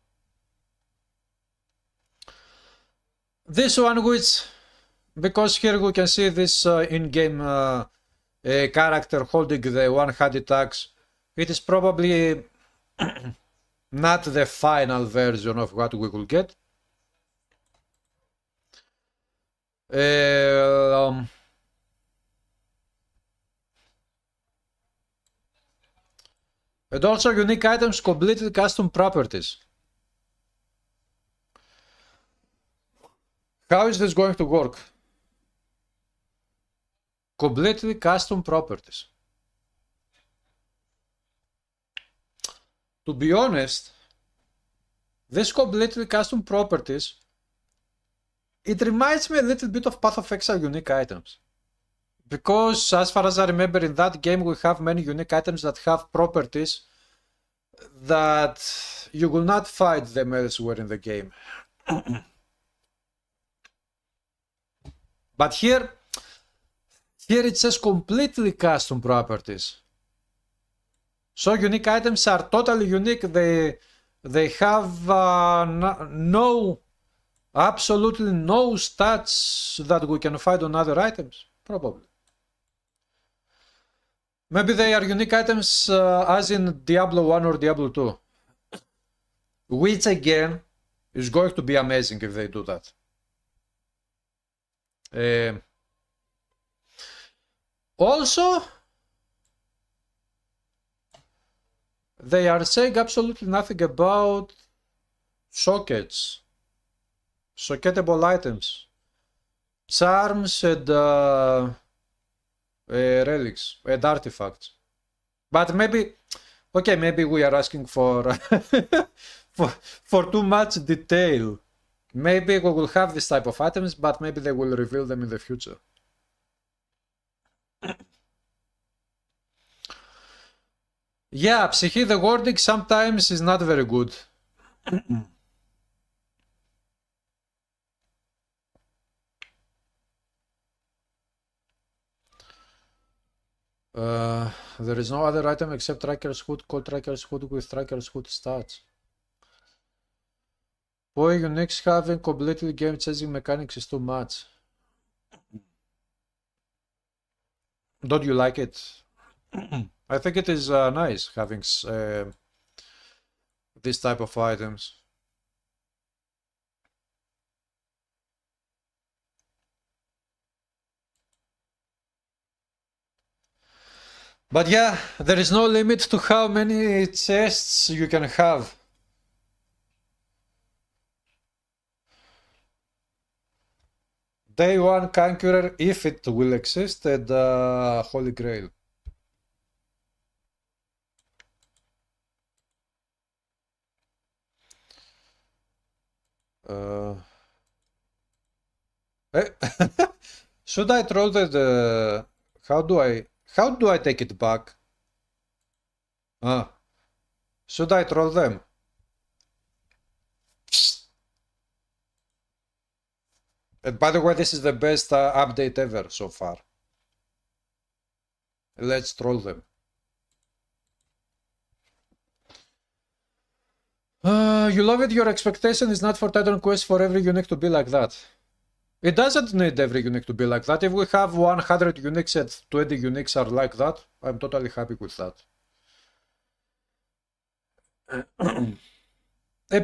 This one, which, because here we can see this in-game character holding the one-handed axe, it is probably not the final version of what we will get. And also unique items, completely custom properties. How is this going to work? Completely custom properties. To be honest, this completely custom properties, it reminds me a little bit of Path of Exile unique items. Because as far as I remember, in that game we have many unique items that have properties that you will not find them elsewhere in the game. But here it says completely custom properties. So unique items are totally unique. They have absolutely no stats that we can find on other items, probably. Maybe they are unique items as in Diablo 1 or Diablo 2. Which again is going to be amazing if they do that. Also, they are saying absolutely nothing about sockets, socketable items, charms, and relics and artifacts. But maybe, okay, maybe we are asking for for too much detail. Maybe we will have this type of items, but maybe they will reveal them in the future. Yeah, Psyche, the wording sometimes is not very good. There is no other item except Tracker's Hood called Tracker's Hood with Tracker's Hood stats. Boy, Unix having completely game chasing mechanics is too much. Don't you like it? I think it is nice having this type of items. But yeah, there is no limit to how many chests you can have. Day 1 Conqueror, if it will exist, and Holy Grail. Should I troll the how do I take it back? Should I troll them? And by the way, this is the best update ever so far. Let's troll them. You love it, your expectation is not for Titan Quest for every unique to be like that. It doesn't need every unique to be like that. If we have 100 uniques and 20 uniques are like that, I'm totally happy with that.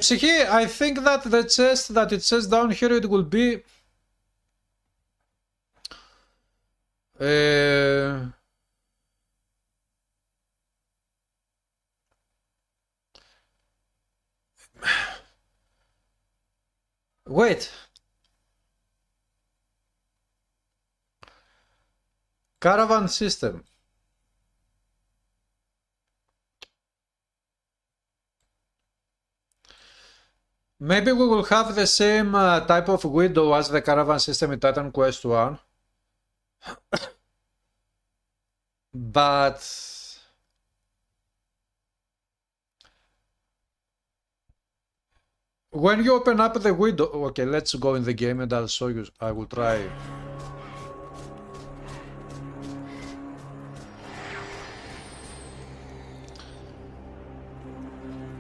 Psyche, I think that the chest that it says down here, it will be wait. Caravan system. Maybe we will have the same type of window as the caravan system in Titan Quest 1. But when you open up the window, okay, let's go in the game and I'll show you. I will try.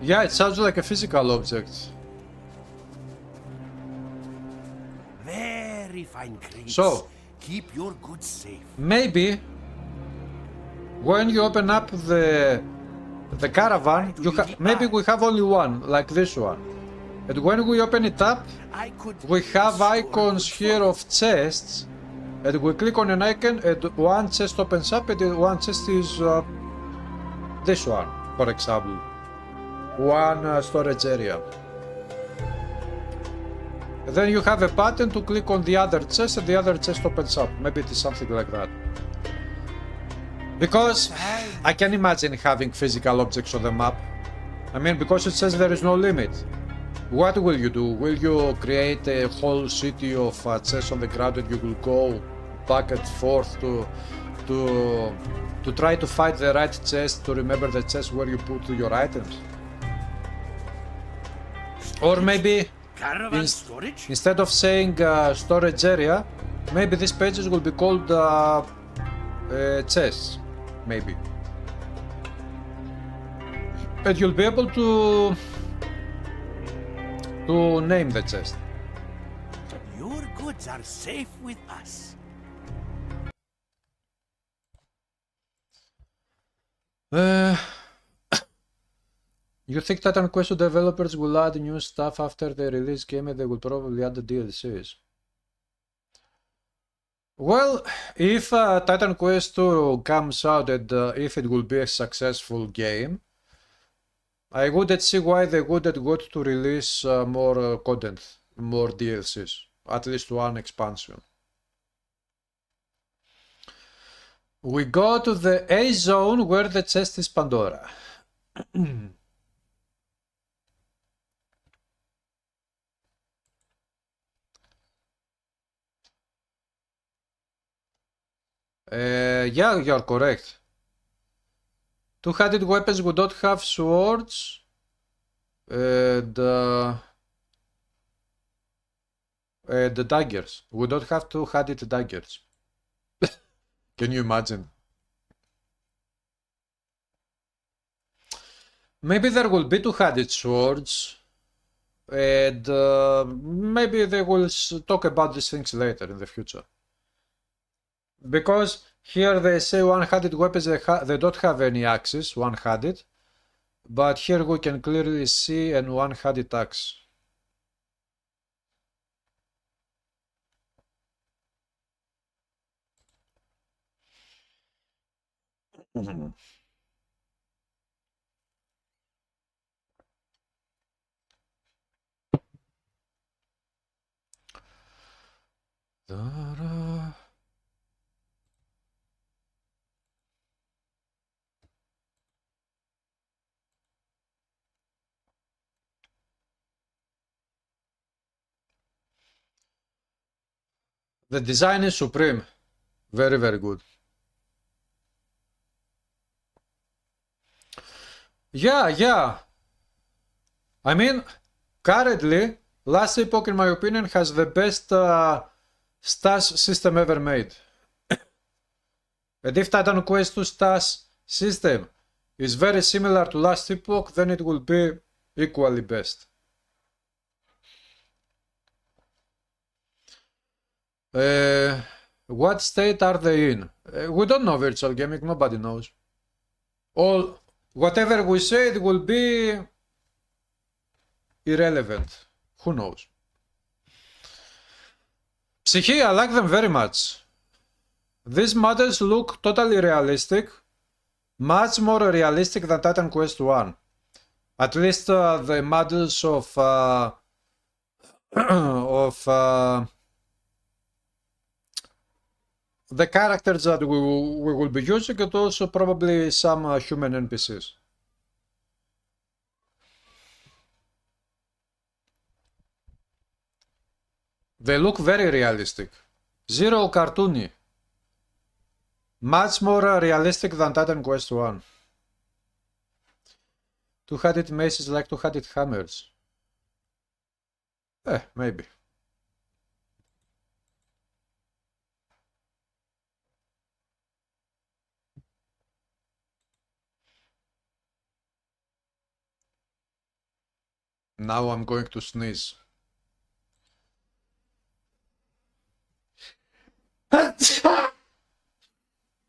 Yeah, it sounds like a physical object. Very fine crates. So, keep your goods safe. maybe when you open up the caravan, maybe we have only one, like this one. And when we open it up, we have icons here of chests, and we click on an icon and one chest opens up and one chest is this one, for example. One storage area. And then you have a button to click on the other chest and the other chest opens up. Maybe it is something like that. Because I can imagine having physical objects on the map. I mean, because it says there is no limit. What will you do? Will you create a whole city of chests on the ground and you will go back and forth to try to find the right chest, to remember the chest where you put your items? Or maybe instead of saying storage area, maybe these pages will be called chests, maybe. And you'll be able to name the chest. Your goods are safe with us. You think Titan Quest 2 developers will add new stuff after the release game and they will probably add the DLCs? Well, if Titan Quest 2 comes out and if it will be a successful game, I wouldn't see why they wouldn't go to release more content, more DLCs, at least one expansion. We go to the A zone where the chest is Pandora. Yeah, you're correct. Two-handed weapons would not have swords and the daggers. We don't have two-handed daggers. Can you imagine? Maybe there will be two-handed swords and maybe they will talk about these things later in the future. Because here they say one-handed weapons, they don't have any axes, one-handed. But here we can clearly see an one-handed axe. The design is supreme. Very, very good. Yeah. I mean, currently, Last Epoch, in my opinion, has the best stats system ever made. And if Titan Quest 2 stats system is very similar to Last Epoch, then it will be equally best. What state are they in? We don't know, Virtual Gaming, nobody knows. Whatever we say, it will be irrelevant. Who knows? Psyche, I like them very much. These models look totally realistic, much more realistic than Titan Quest 1. At least the models of the characters that we will be using, and also probably some human NPCs. They look very realistic. Zero cartoony. Much more realistic than Titan Quest 1. Two-handed maces like two-handed hammers. Maybe. Now I'm going to sneeze.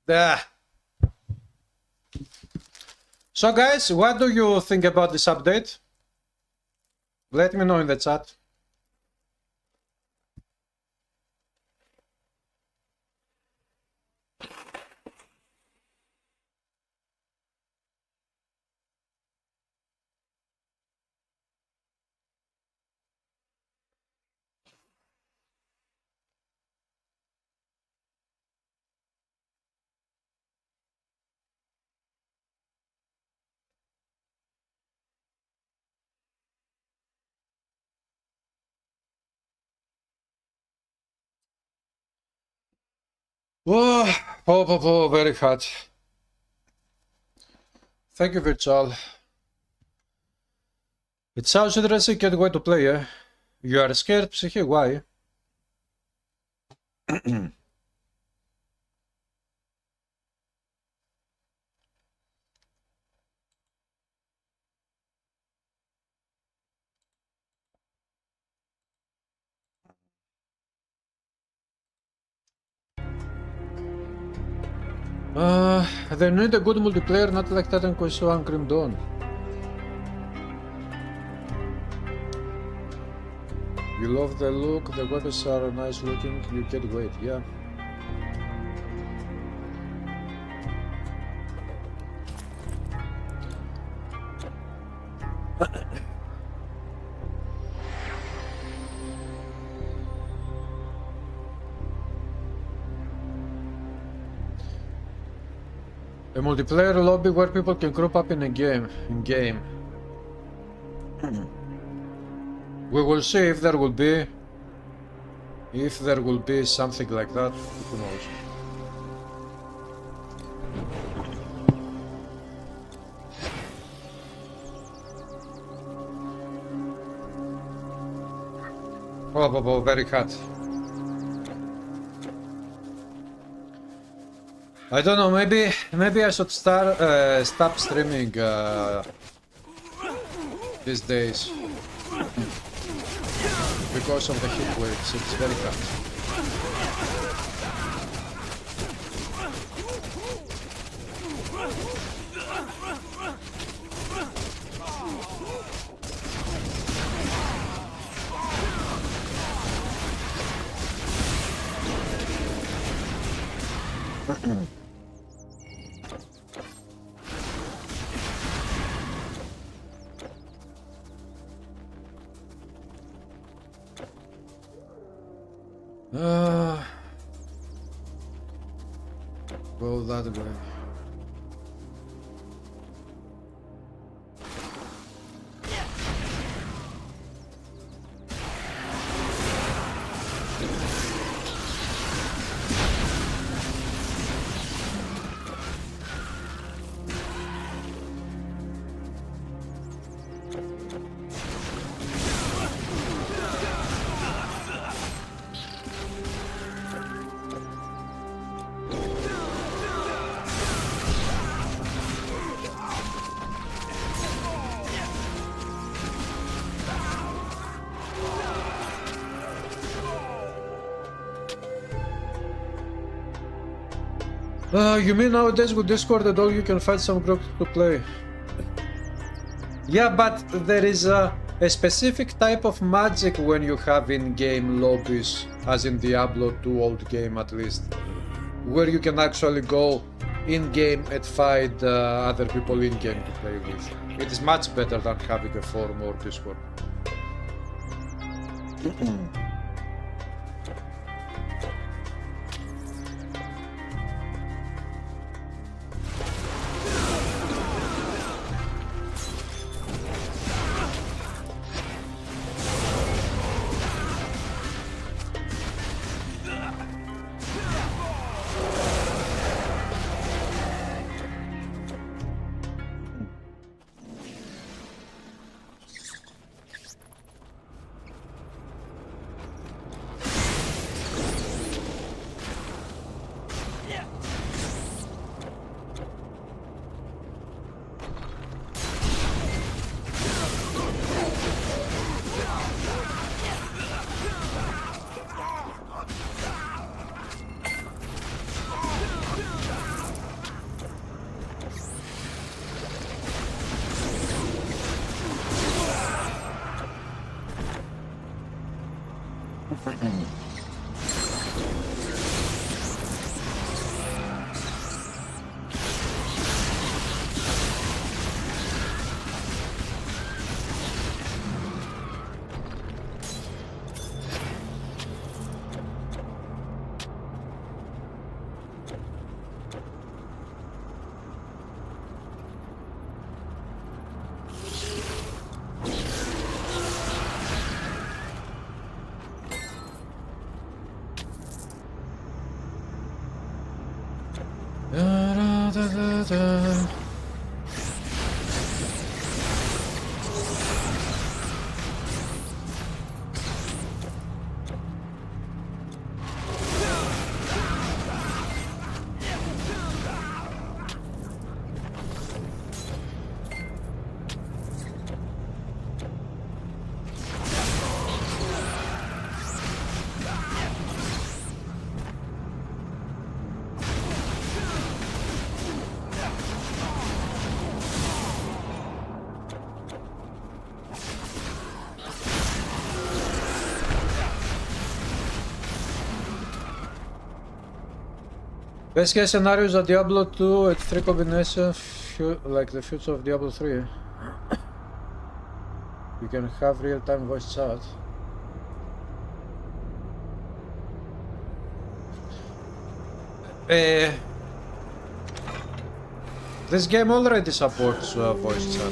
There. So guys, what do you think about this update? Let me know in the chat. Oh, very hot. Thank you, Virtual. It sounds interesting, can't wait to play, eh? You are scared, Psyche? Why? They need a good multiplayer, not like Titan Quest 1 Grim Dawn. You love the look, the weapons are nice looking, you can't wait, yeah. A multiplayer lobby where people can group up in a game. We will see if there will be something like that. Who knows? Oh, very hot. I don't know, maybe I should stop streaming these days because of the heat waves. It's very hot. Go that way. You mean nowadays with Discord and all you can find some group to play? Yeah, but there is a specific type of magic when you have in-game lobbies, as in Diablo 2 old game at least, where you can actually go in-game and find other people in-game to play with. It is much better than having a forum or Discord. Best case scenario is a Diablo 2 at 3 combination, like the future of Diablo 3. You can have real-time voice chat. This game already supports voice chat.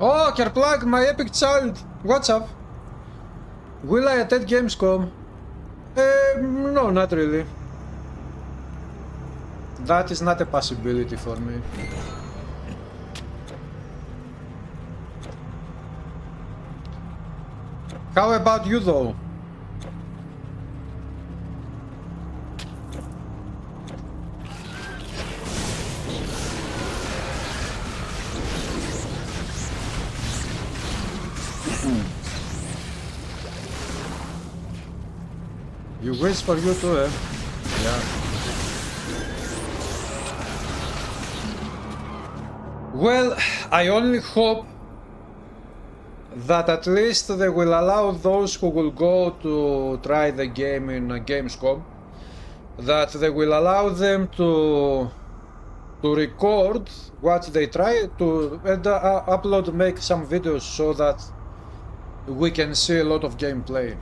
Oh, Kerplug, my epic child! What's up? Will I attend Gamescom? No, not really. That is not a possibility for me. How about you though? You wish for you too, eh? Yeah. Well, I only hope that at least they will allow those who will go to try the game in Gamescom, that they will allow them to to record what they try to and upload, make some videos so that we can see a lot of gameplay.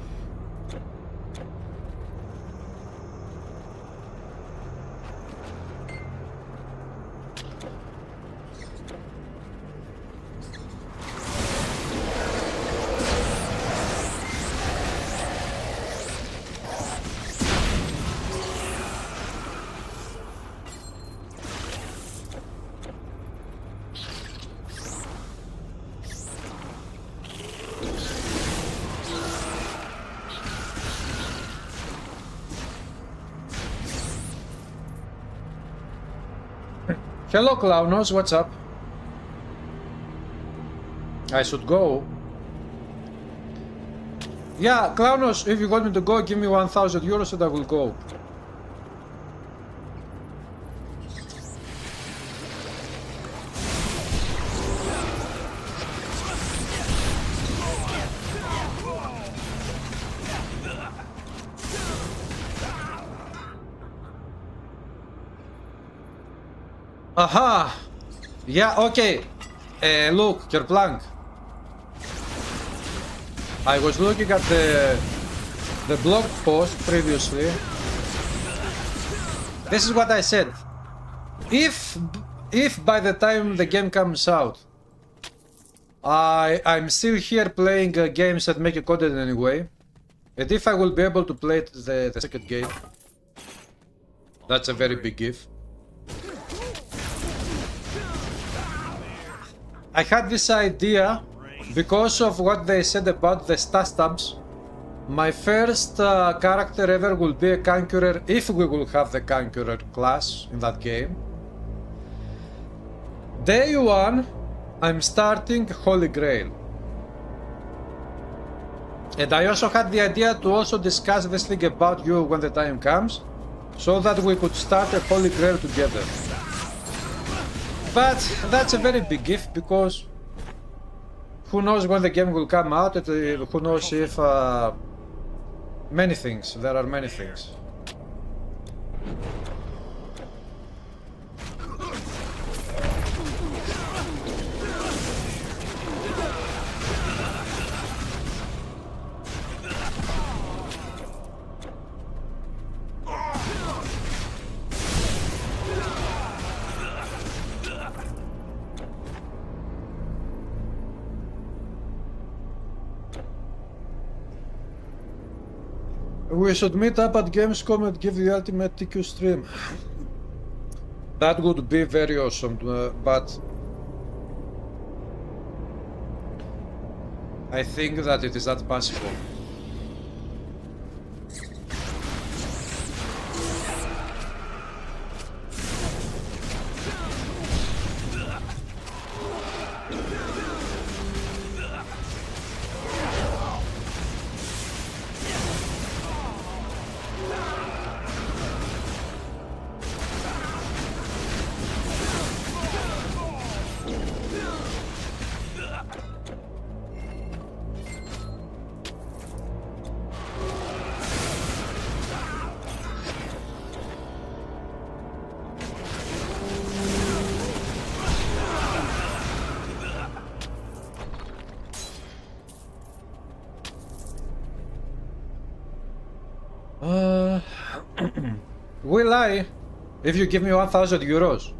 Hello Clownos, what's up? I should go. Yeah, Clownos, if you want me to go, give me 1,000 euros and I will go. Aha! Yeah, okay. Look, Kerplunk. I was looking at the blog post previously. This is what I said. If by the time the game comes out, I'm still here playing games that make a content anyway, and if I will be able to play the second game, that's a very big if. I had this idea because of what they said about the stat stabs. My first character ever will be a Conqueror, if we will have the Conqueror class in that game. Day 1, I'm starting Holy Grail. And I also had the idea to also discuss this thing about you when the time comes, so that we could start a Holy Grail together. But that's a very big if, because who knows when the game will come out, and who knows if many things, there are many things. We should meet up at Gamescom and give the ultimate TQ stream. That would be very awesome, but I think that it is not possible. Will I? If you give me 1,000 euros.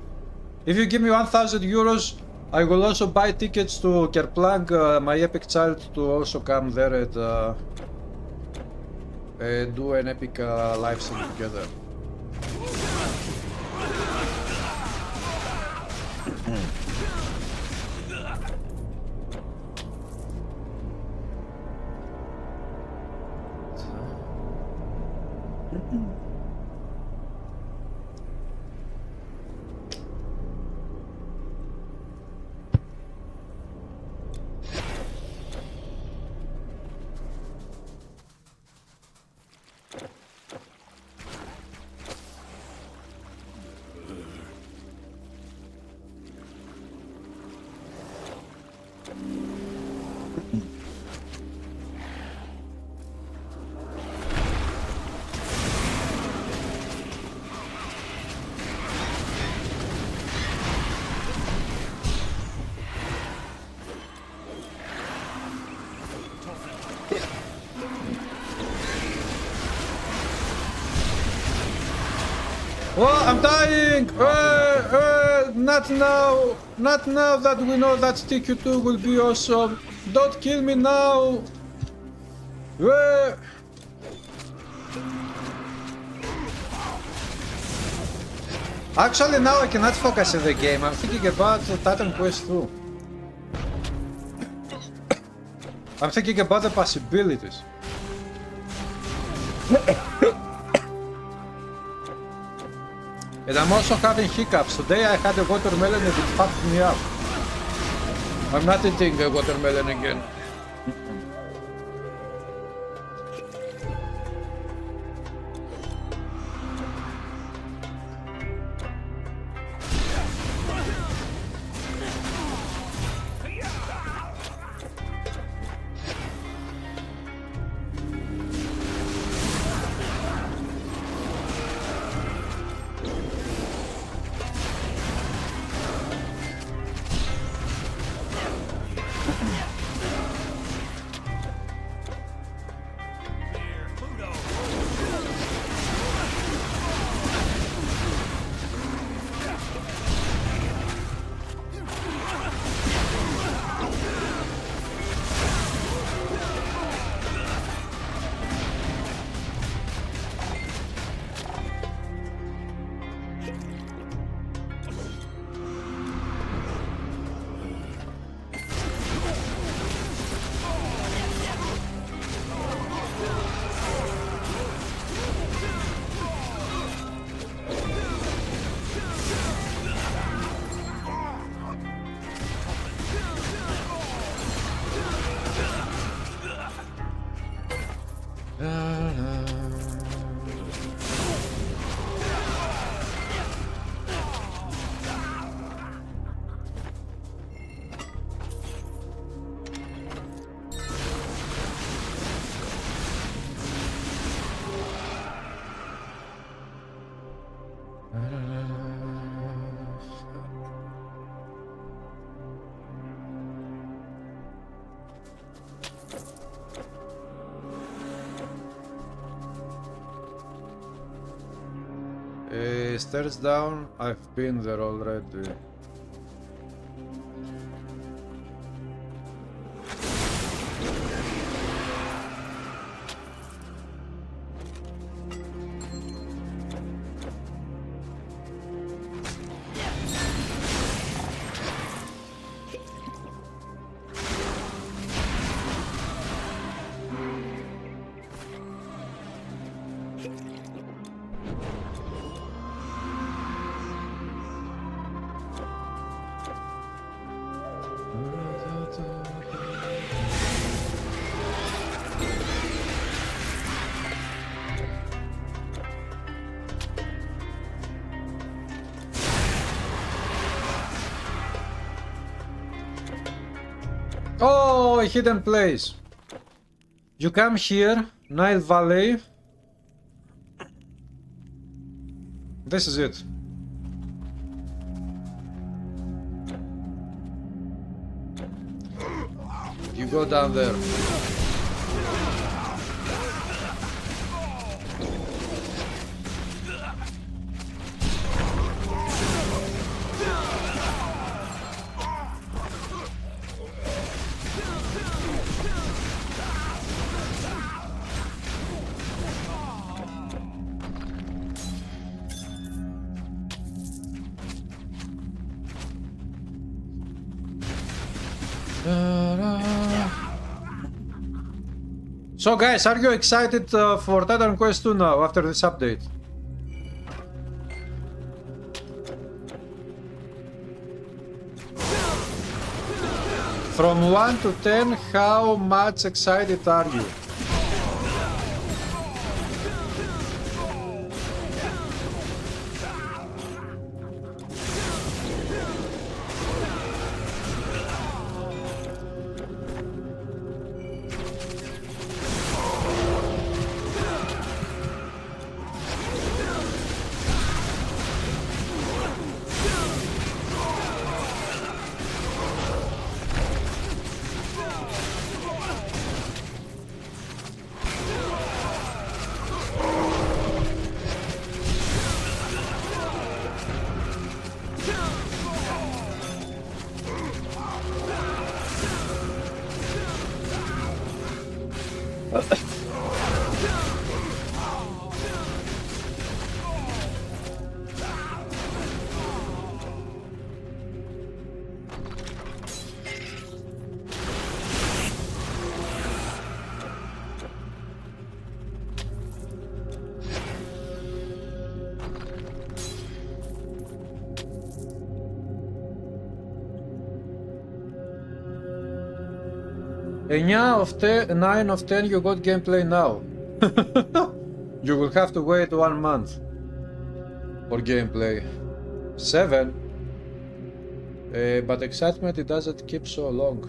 If you give me 1,000 euros, I will also buy tickets to Kerplunk, my epic child, to also come there and do an epic live stream together. Oh, I'm dying! Not now! Not now that we know that TQ2 will be awesome! Don't kill me now! Actually, now I cannot focus in the game. I'm thinking about Titan Quest 2. I'm thinking about the possibilities. And I'm also having hiccups. Today I had a watermelon and it fucked me up. I'm not eating a watermelon again. Stairs down, I've been there already. Oh, a hidden place. You come here, Nile Valley. This is it. You go down there. So guys, are you excited for Titan Quest 2 now after this update? From 1 to 10, how much excited are you? 9 of 10 you got gameplay now. You will have to wait 1 month for gameplay. 7? But excitement, it doesn't keep so long.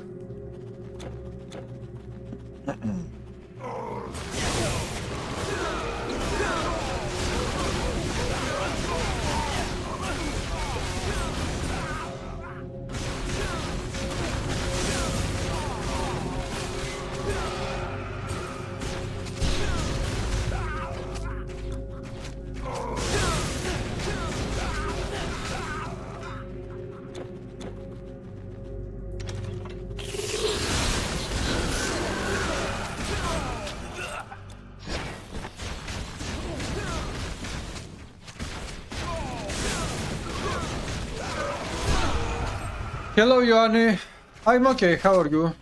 Hello, Ioanni. I'm okay, how are you?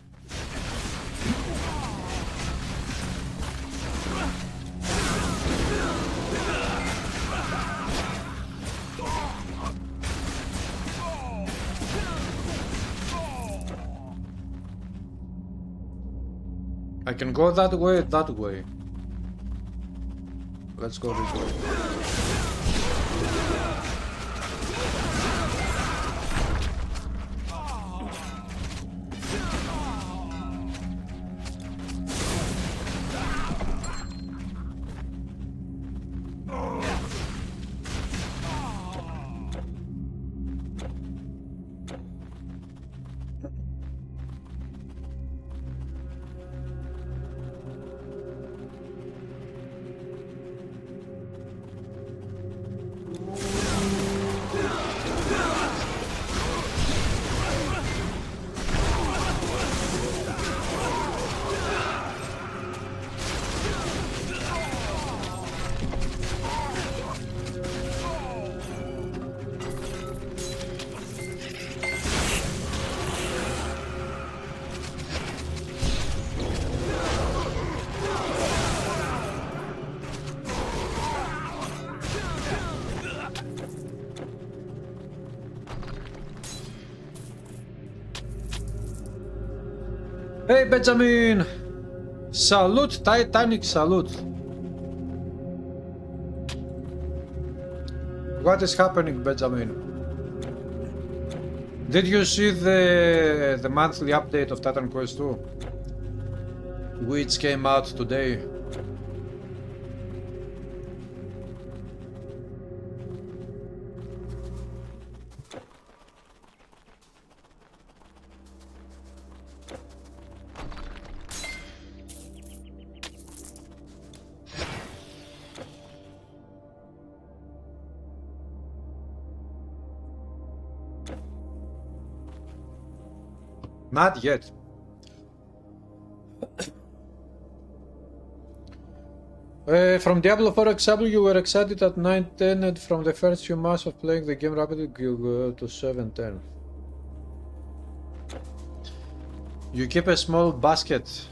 I can go that way, that way. Let's go this way. Hey Benjamin! Salute, Titanic salute! What is happening, Benjamin? Did you see the monthly update of Titan Quest 2? Which came out today? Not yet. From Diablo 4 example, you were excited at 9:10 and from the first few months of playing the game rapidly you go to 7:10. You keep a small basket.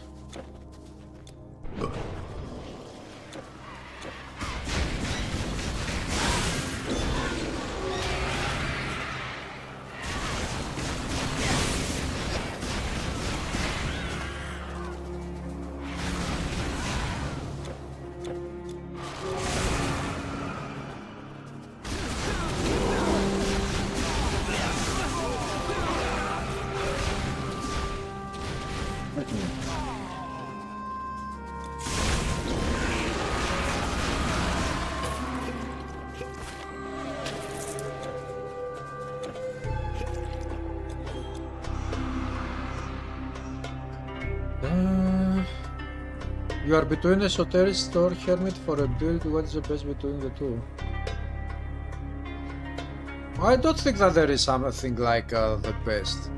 You are between a Soterist or Hermit for a build. What is the best between the two? I don't think that there is something like the best.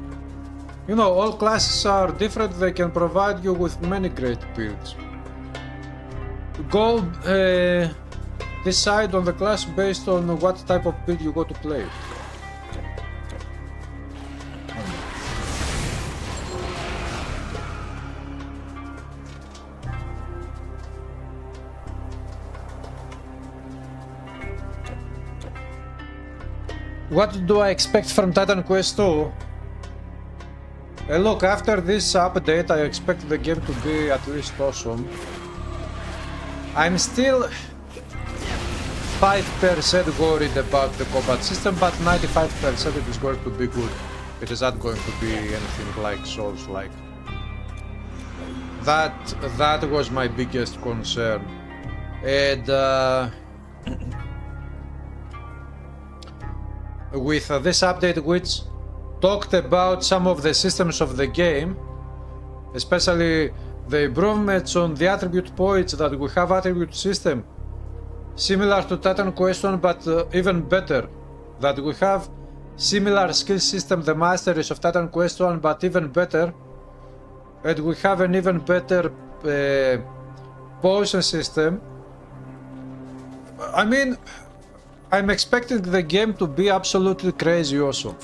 You know, all classes are different, they can provide you with many great builds. Go decide on the class based on what type of build you go to play. What do I expect from Titan Quest 2? Look, after this update, I expect the game to be at least awesome. I'm still 5% worried about the combat system, but 95% it is going to be good. It is not going to be anything like Souls-like. That was my biggest concern. And with this update, which talked about some of the systems of the game, especially the improvements on the attribute points, that we have attribute system similar to Titan Quest 1, but even better, that we have similar skill system, the masteries of Titan Quest 1, but even better, and we have an even better potion system. I mean, I'm expecting the game to be absolutely crazy also.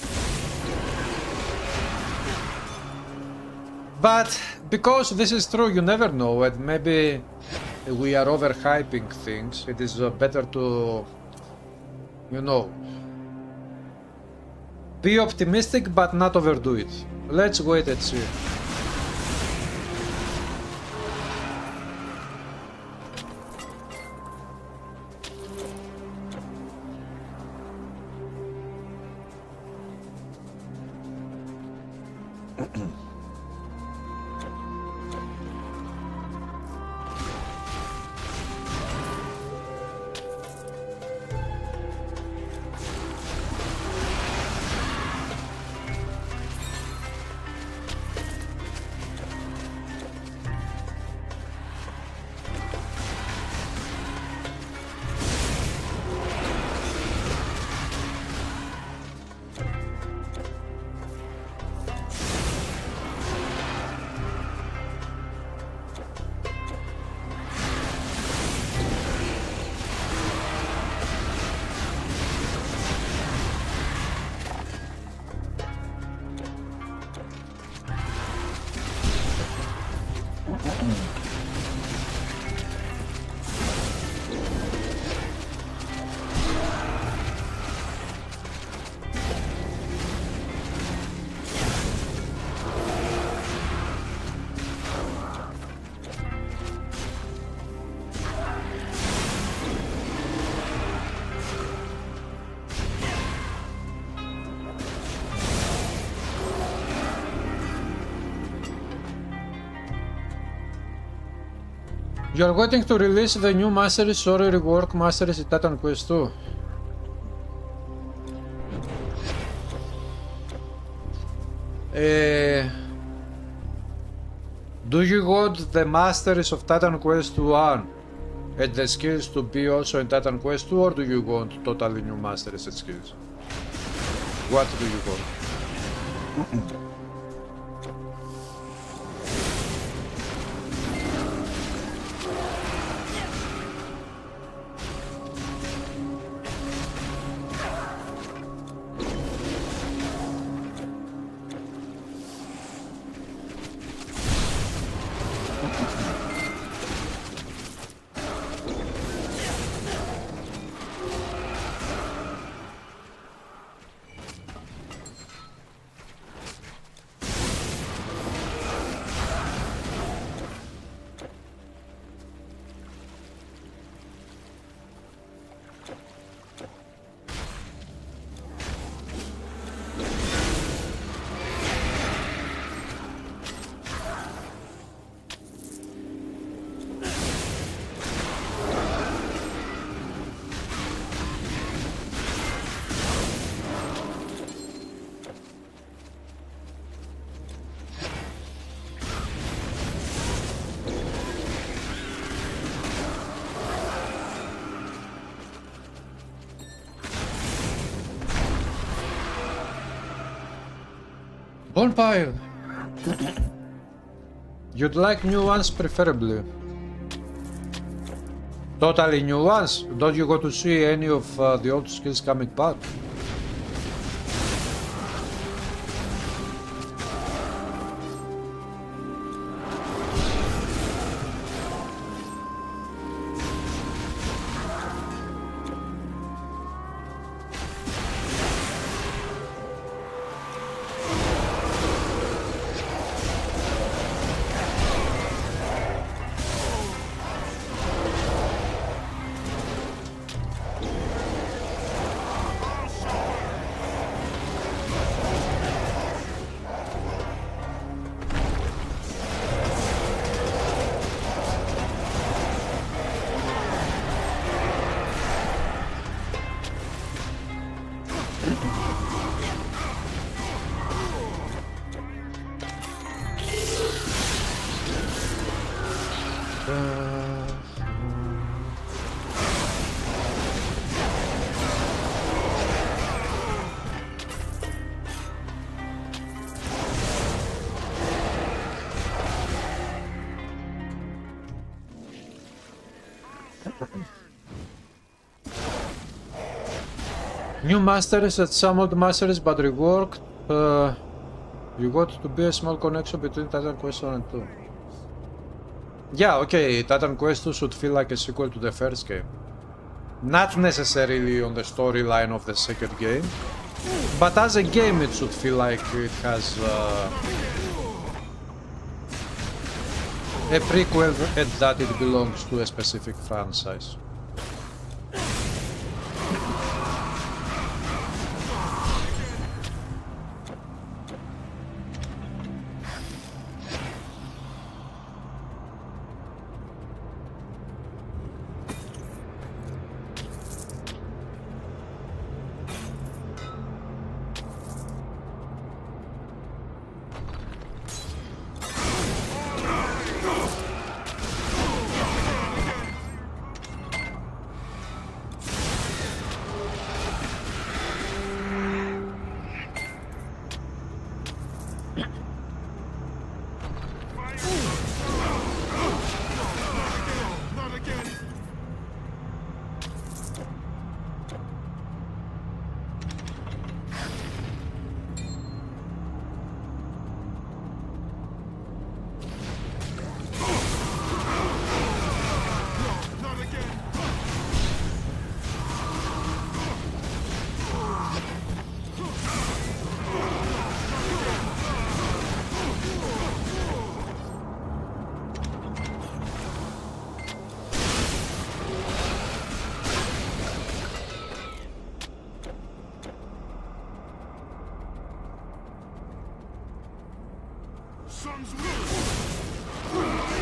But because this is true, you never know, and maybe we are overhyping things. It is better to, you know, be optimistic but not overdo it. Let's wait and see. You are waiting to release the new masteries or rework masteries in Titan Quest 2. Do you want the masteries of Titan Quest 1 and the skills to be also in Titan Quest 2, or do you want totally new masteries and skills? What do you want? Bonfire! You'd like new ones preferably. Totally new ones? Don't you want to see any of the old skills coming back? New masters at some old masters but reworked. You got to be a small connection between Titan Quest 1 and 2. Yeah, okay, Titan Quest 2 should feel like a sequel to the first game. Not necessarily on the storyline of the second game, but as a game it should feel like it has a prequel and that it belongs to a specific franchise.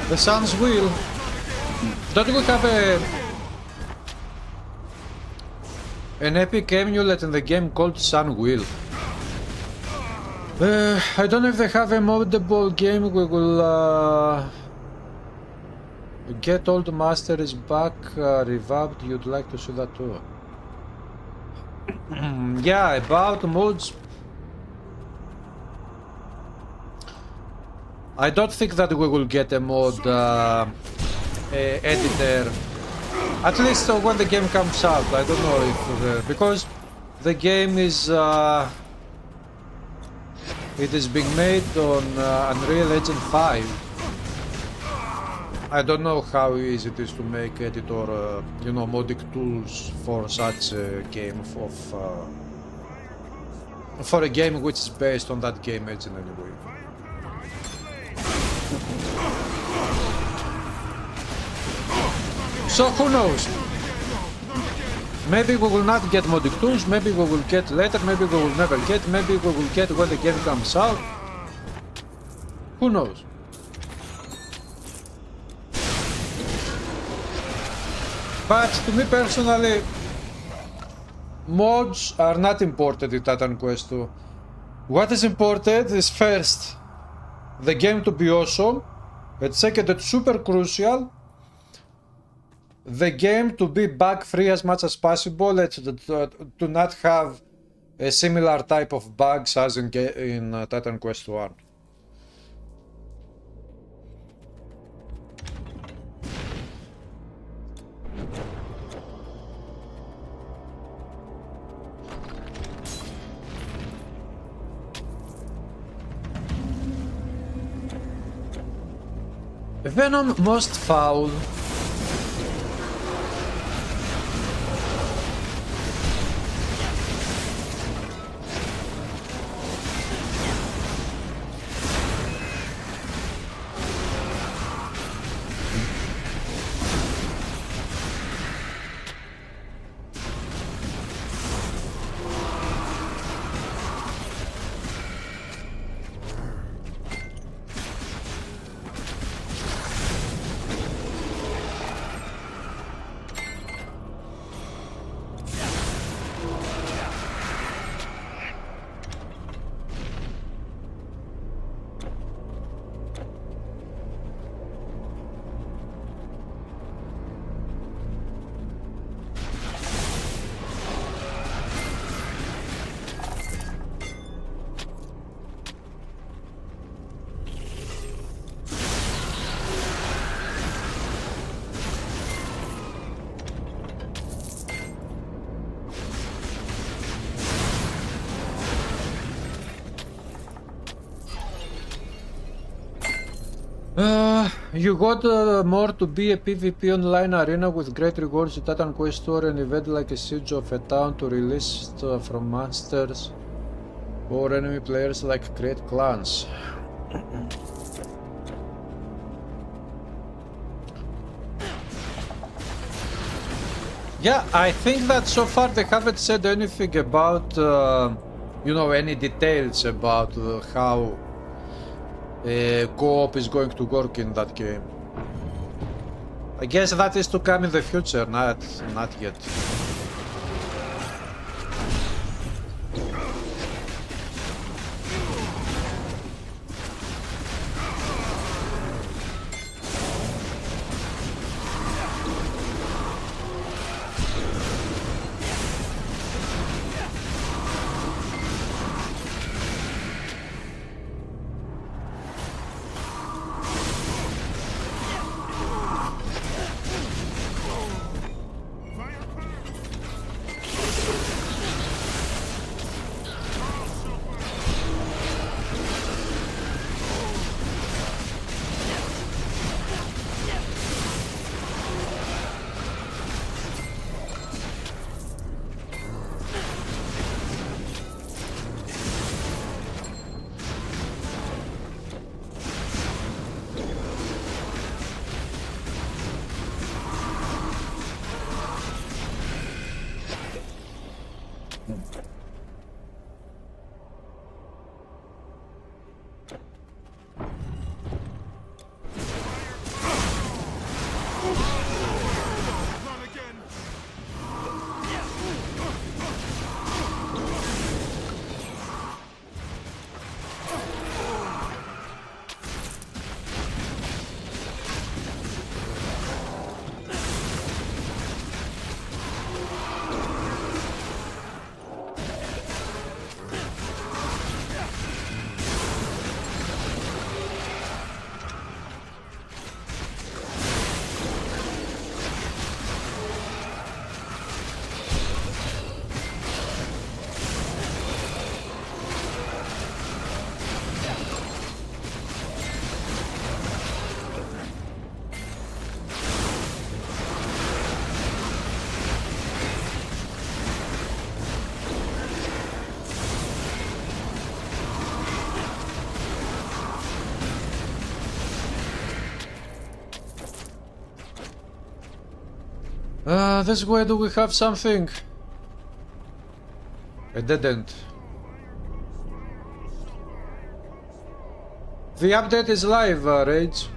The Sun's Will. Don't we have an epic amulet in the game called Sun Will? I don't know if they have a moddable game we will get old masters back revamped. You'd like to see that too. Yeah, about mods, I don't think that we will get a mod editor, at least when the game comes out. I don't know if because the game is it is being made on Unreal Engine 5. I don't know how easy it is to make editor, you know, modding tools for such a game for a game which is based on that game engine anyway. So who knows? Maybe we will not get modding tools, maybe we will get later, maybe we will never get, maybe we will get when the game comes out. Who knows? But to me personally, mods are not important in Titan Quest 2. What is important is first, the game to be awesome, and second, it's super crucial, the game to be bug free as much as possible and to not have a similar type of bugs as in Titan Quest 1. Venom Most Foul. You got more to be a PvP online arena with great rewards, a Titan Quest or an event like a siege of a town to release from monsters or enemy players like create clans. Yeah, I think that so far they haven't said anything about, you know, any details about how co-op is going to work in that game. I guess that is to come in the future, not yet. This way, do we have something? I didn't. The update is live, Rage.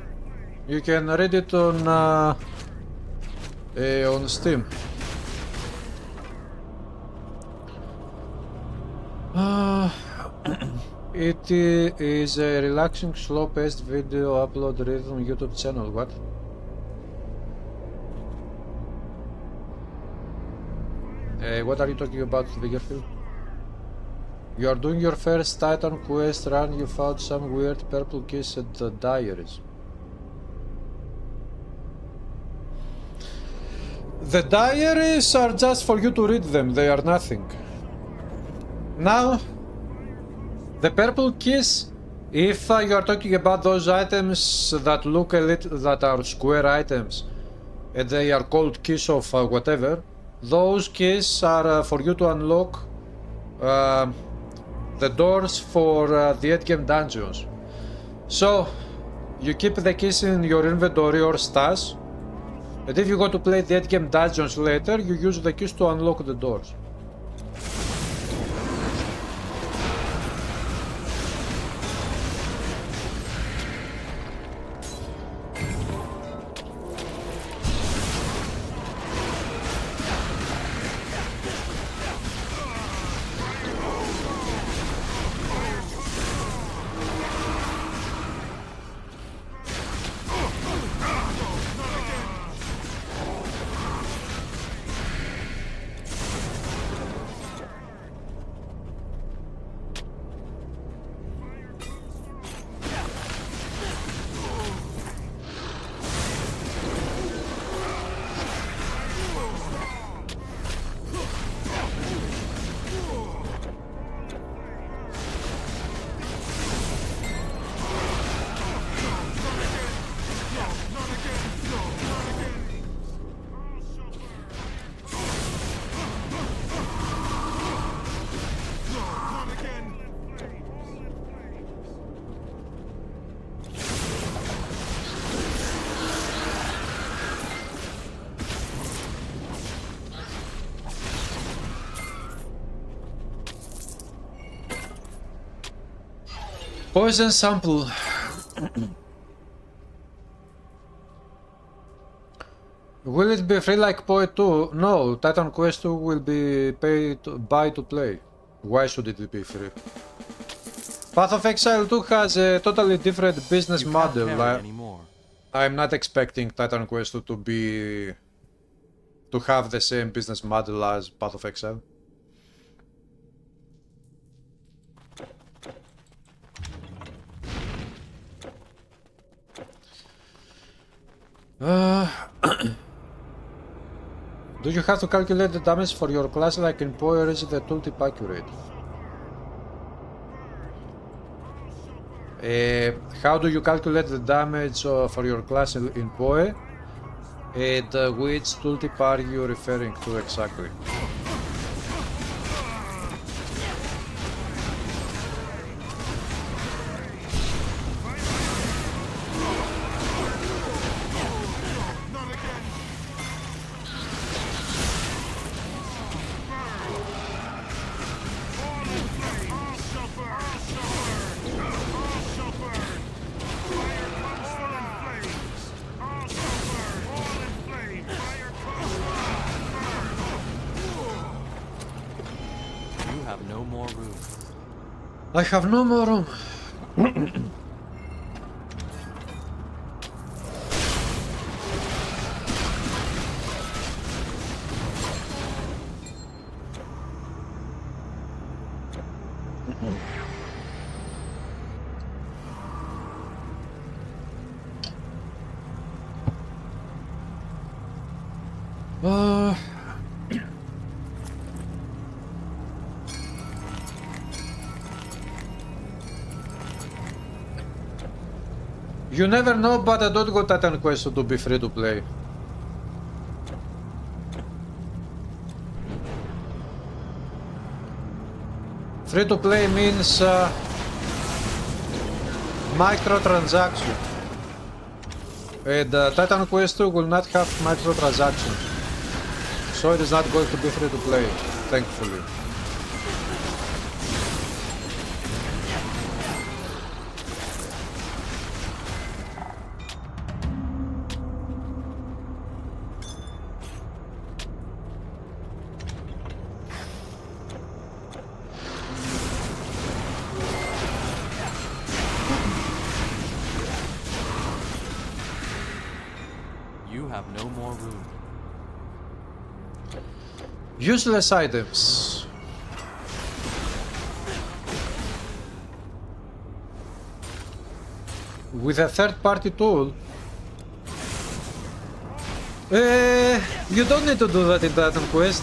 You can read it on Steam. It is a relaxing, slow-paced video upload rhythm YouTube channel. What? What are you talking about, Viggerfield? You are doing your first Titan Quest run, you found some weird purple keys at the diaries. The diaries are just for you to read them, they are nothing. Now, the purple keys, if you are talking about those items that look a little, that are square items, and they are called keys of whatever, those keys are for you to unlock the doors for the endgame dungeons. So you keep the keys in your inventory or stash, and if you go to play the endgame dungeons later, you use the keys to unlock the doors. Poison sample. Will it be free like Poe 2? No, Titan Quest 2 will be paid buy to play. Why should it be free? Path of Exile 2 has a totally different business model. I'm not expecting Titan Quest 2 to have the same business model as Path of Exile. Do you have to calculate the damage for your class like in Poe, or is the tooltip accurate? How do you calculate the damage for your class in Poe? And which tooltip are you referring to exactly? I have no more room. You never know, but I don't go Titan Quest to be free to play. Free to play means microtransaction. And Titan Quest 2 will not have microtransactions. So it is not going to be free to play, thankfully. Useless items. With a third-party tool. You don't need to do that in Titan Quest.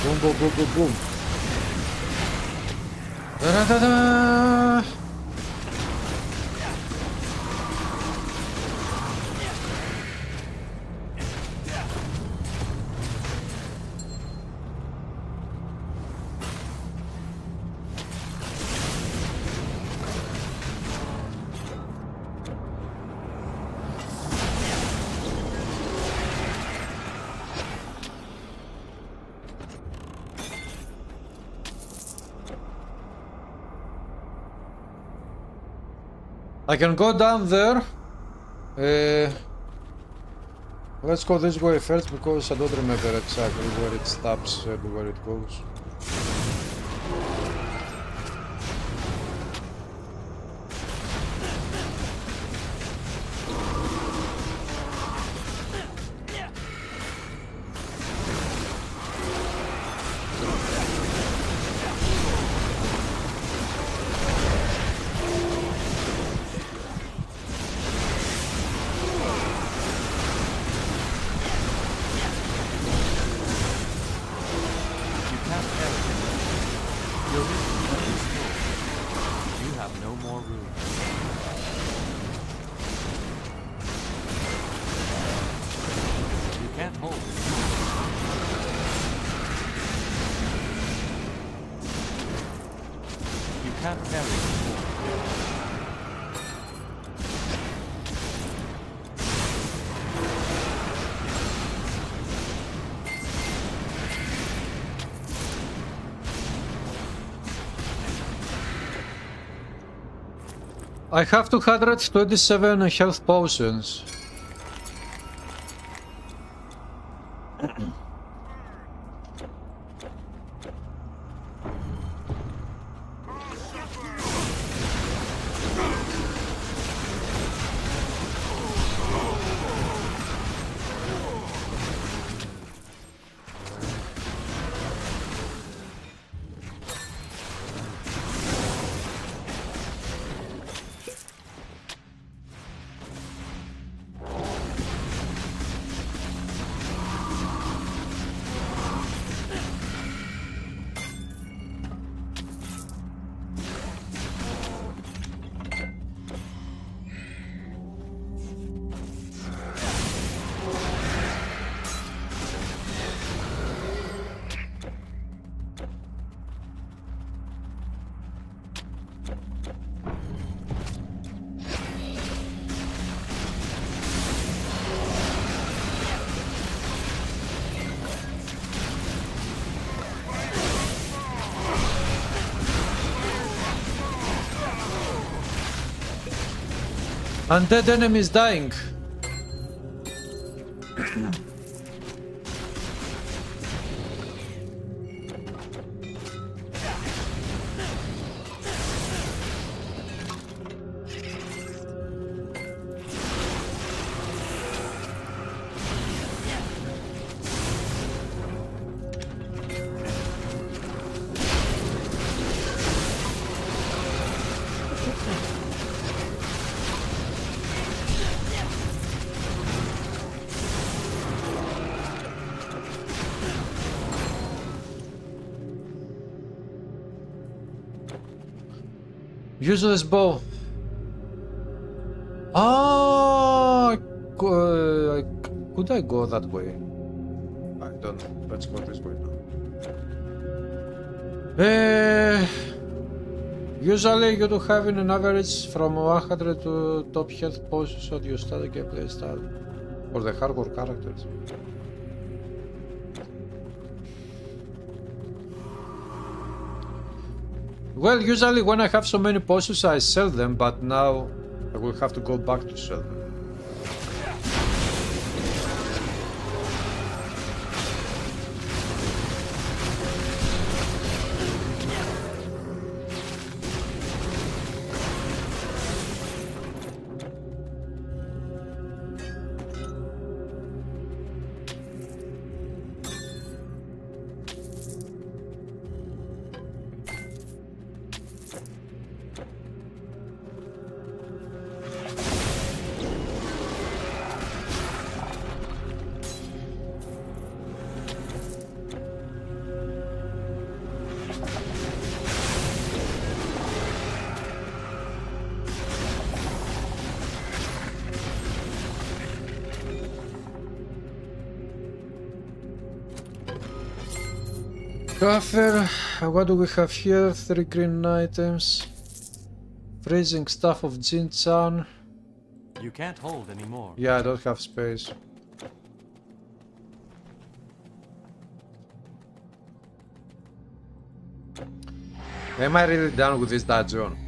Boom, boom, boom, boom, boom. Da-da-da-da! I can go down there. Let's go this way first because I don't remember exactly where it stops and where it goes. I have 227 health potions. Undead enemies dying. Useless bow. Ah, could I go that way? I don't know. Let's go this way now. Usually you do having an average from 100 to top health potions at your start gameplay start for the hardcore characters. Well, usually when I have so many potions I sell them, but now I will have to go back to sell them. Coffer, what do we have here? 3 green items. Freezing stuff of Jin-chan. You can't hold anymore. Yeah, I don't have space. Am I really done with this dungeon?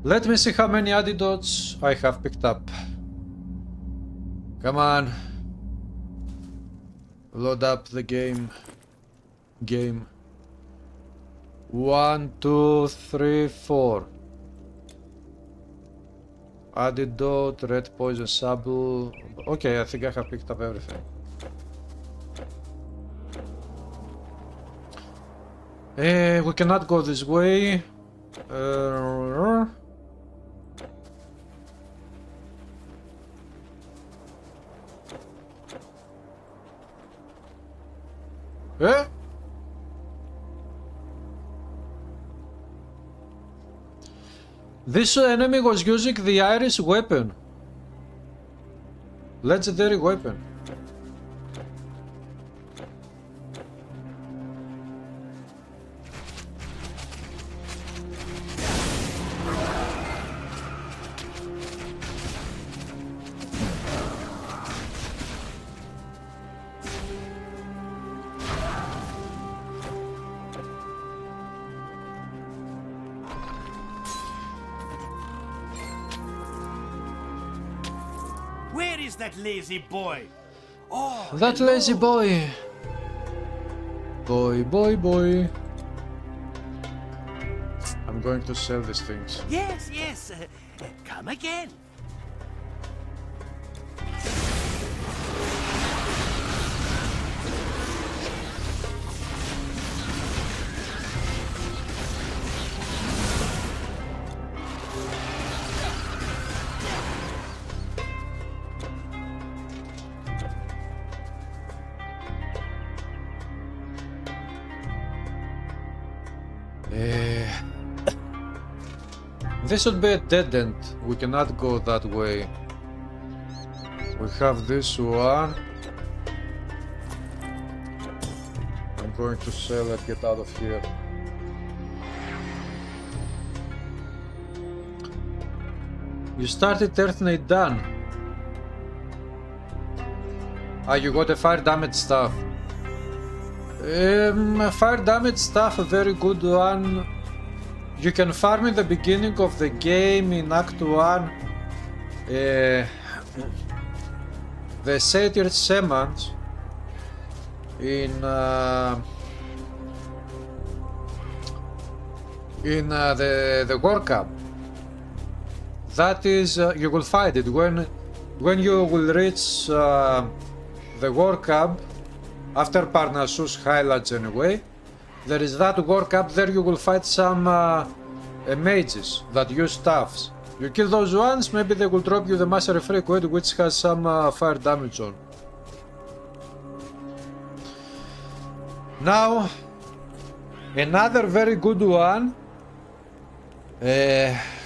Let me see how many antidotes I have picked up. Come on. Load up the game. 1, 2, 3, 4. Antidote, red poison sable. Okay, I think I have picked up everything. We cannot go this way. This enemy was using the iris weapon. Legendary weapon. Where is that lazy boy? Oh, That hello. lazy boy. Boy. I'm going to sell these things. Yes, yes. Come again. This should be a dead end. We cannot go that way. We have this one. I'm going to sell it, get out of here. You started Earth-Nate done. Ah, you got a fire damage stuff. Fire damage stuff, a very good one. You can farm in the beginning of the game in Act 1 the Satyr Semans in the War Camp. That is, you will find it when you will reach the War Camp after Parnassus Highlands anyway. There is that War Camp, there you will fight some mages that use staffs. You kill those ones, maybe they will drop you the Master Frequent, which has some fire damage on. Now, another very good one.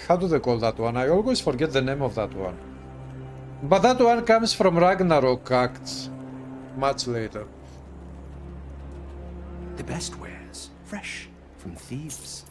How do they call that one? I always forget the name of that one. But that one comes from Ragnarok Acts much later. The best wares, fresh from thieves.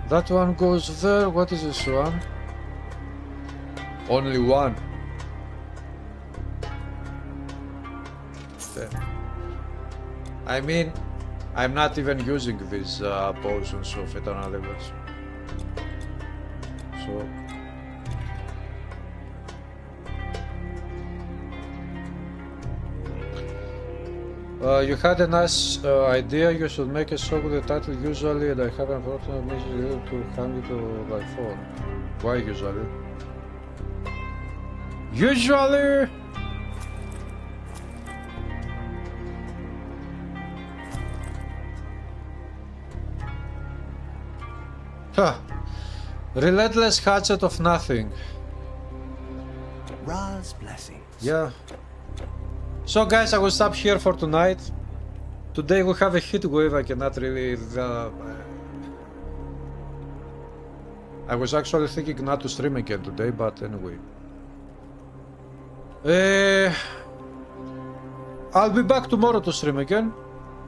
That one goes there. What is this one? Only one. I mean, I'm not even using these potions of eternal levels. So you had a nice idea. You should make a song with the title usually, and I haven't gotten a message to hand it to my phone. Why usually? Usually? Huh. Relentless hatchet of nothing. Ra's blessings. Yeah. So guys, I will stop here for tonight. Today we have a heat wave. I cannot really... I was actually thinking not to stream again today, but anyway. I'll be back tomorrow to stream again.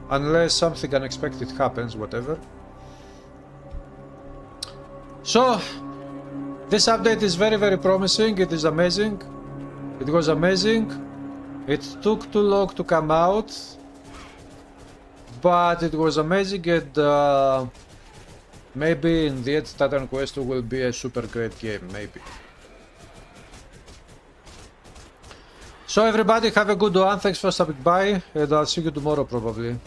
Unless something unexpected happens, whatever. So, this update is very promising. It is amazing. It was amazing. It took too long to come out, but it was amazing, and maybe in the end Titan Quest 2 will be a super great game, maybe. So everybody have a good one, thanks for stopping by, and I'll see you tomorrow probably.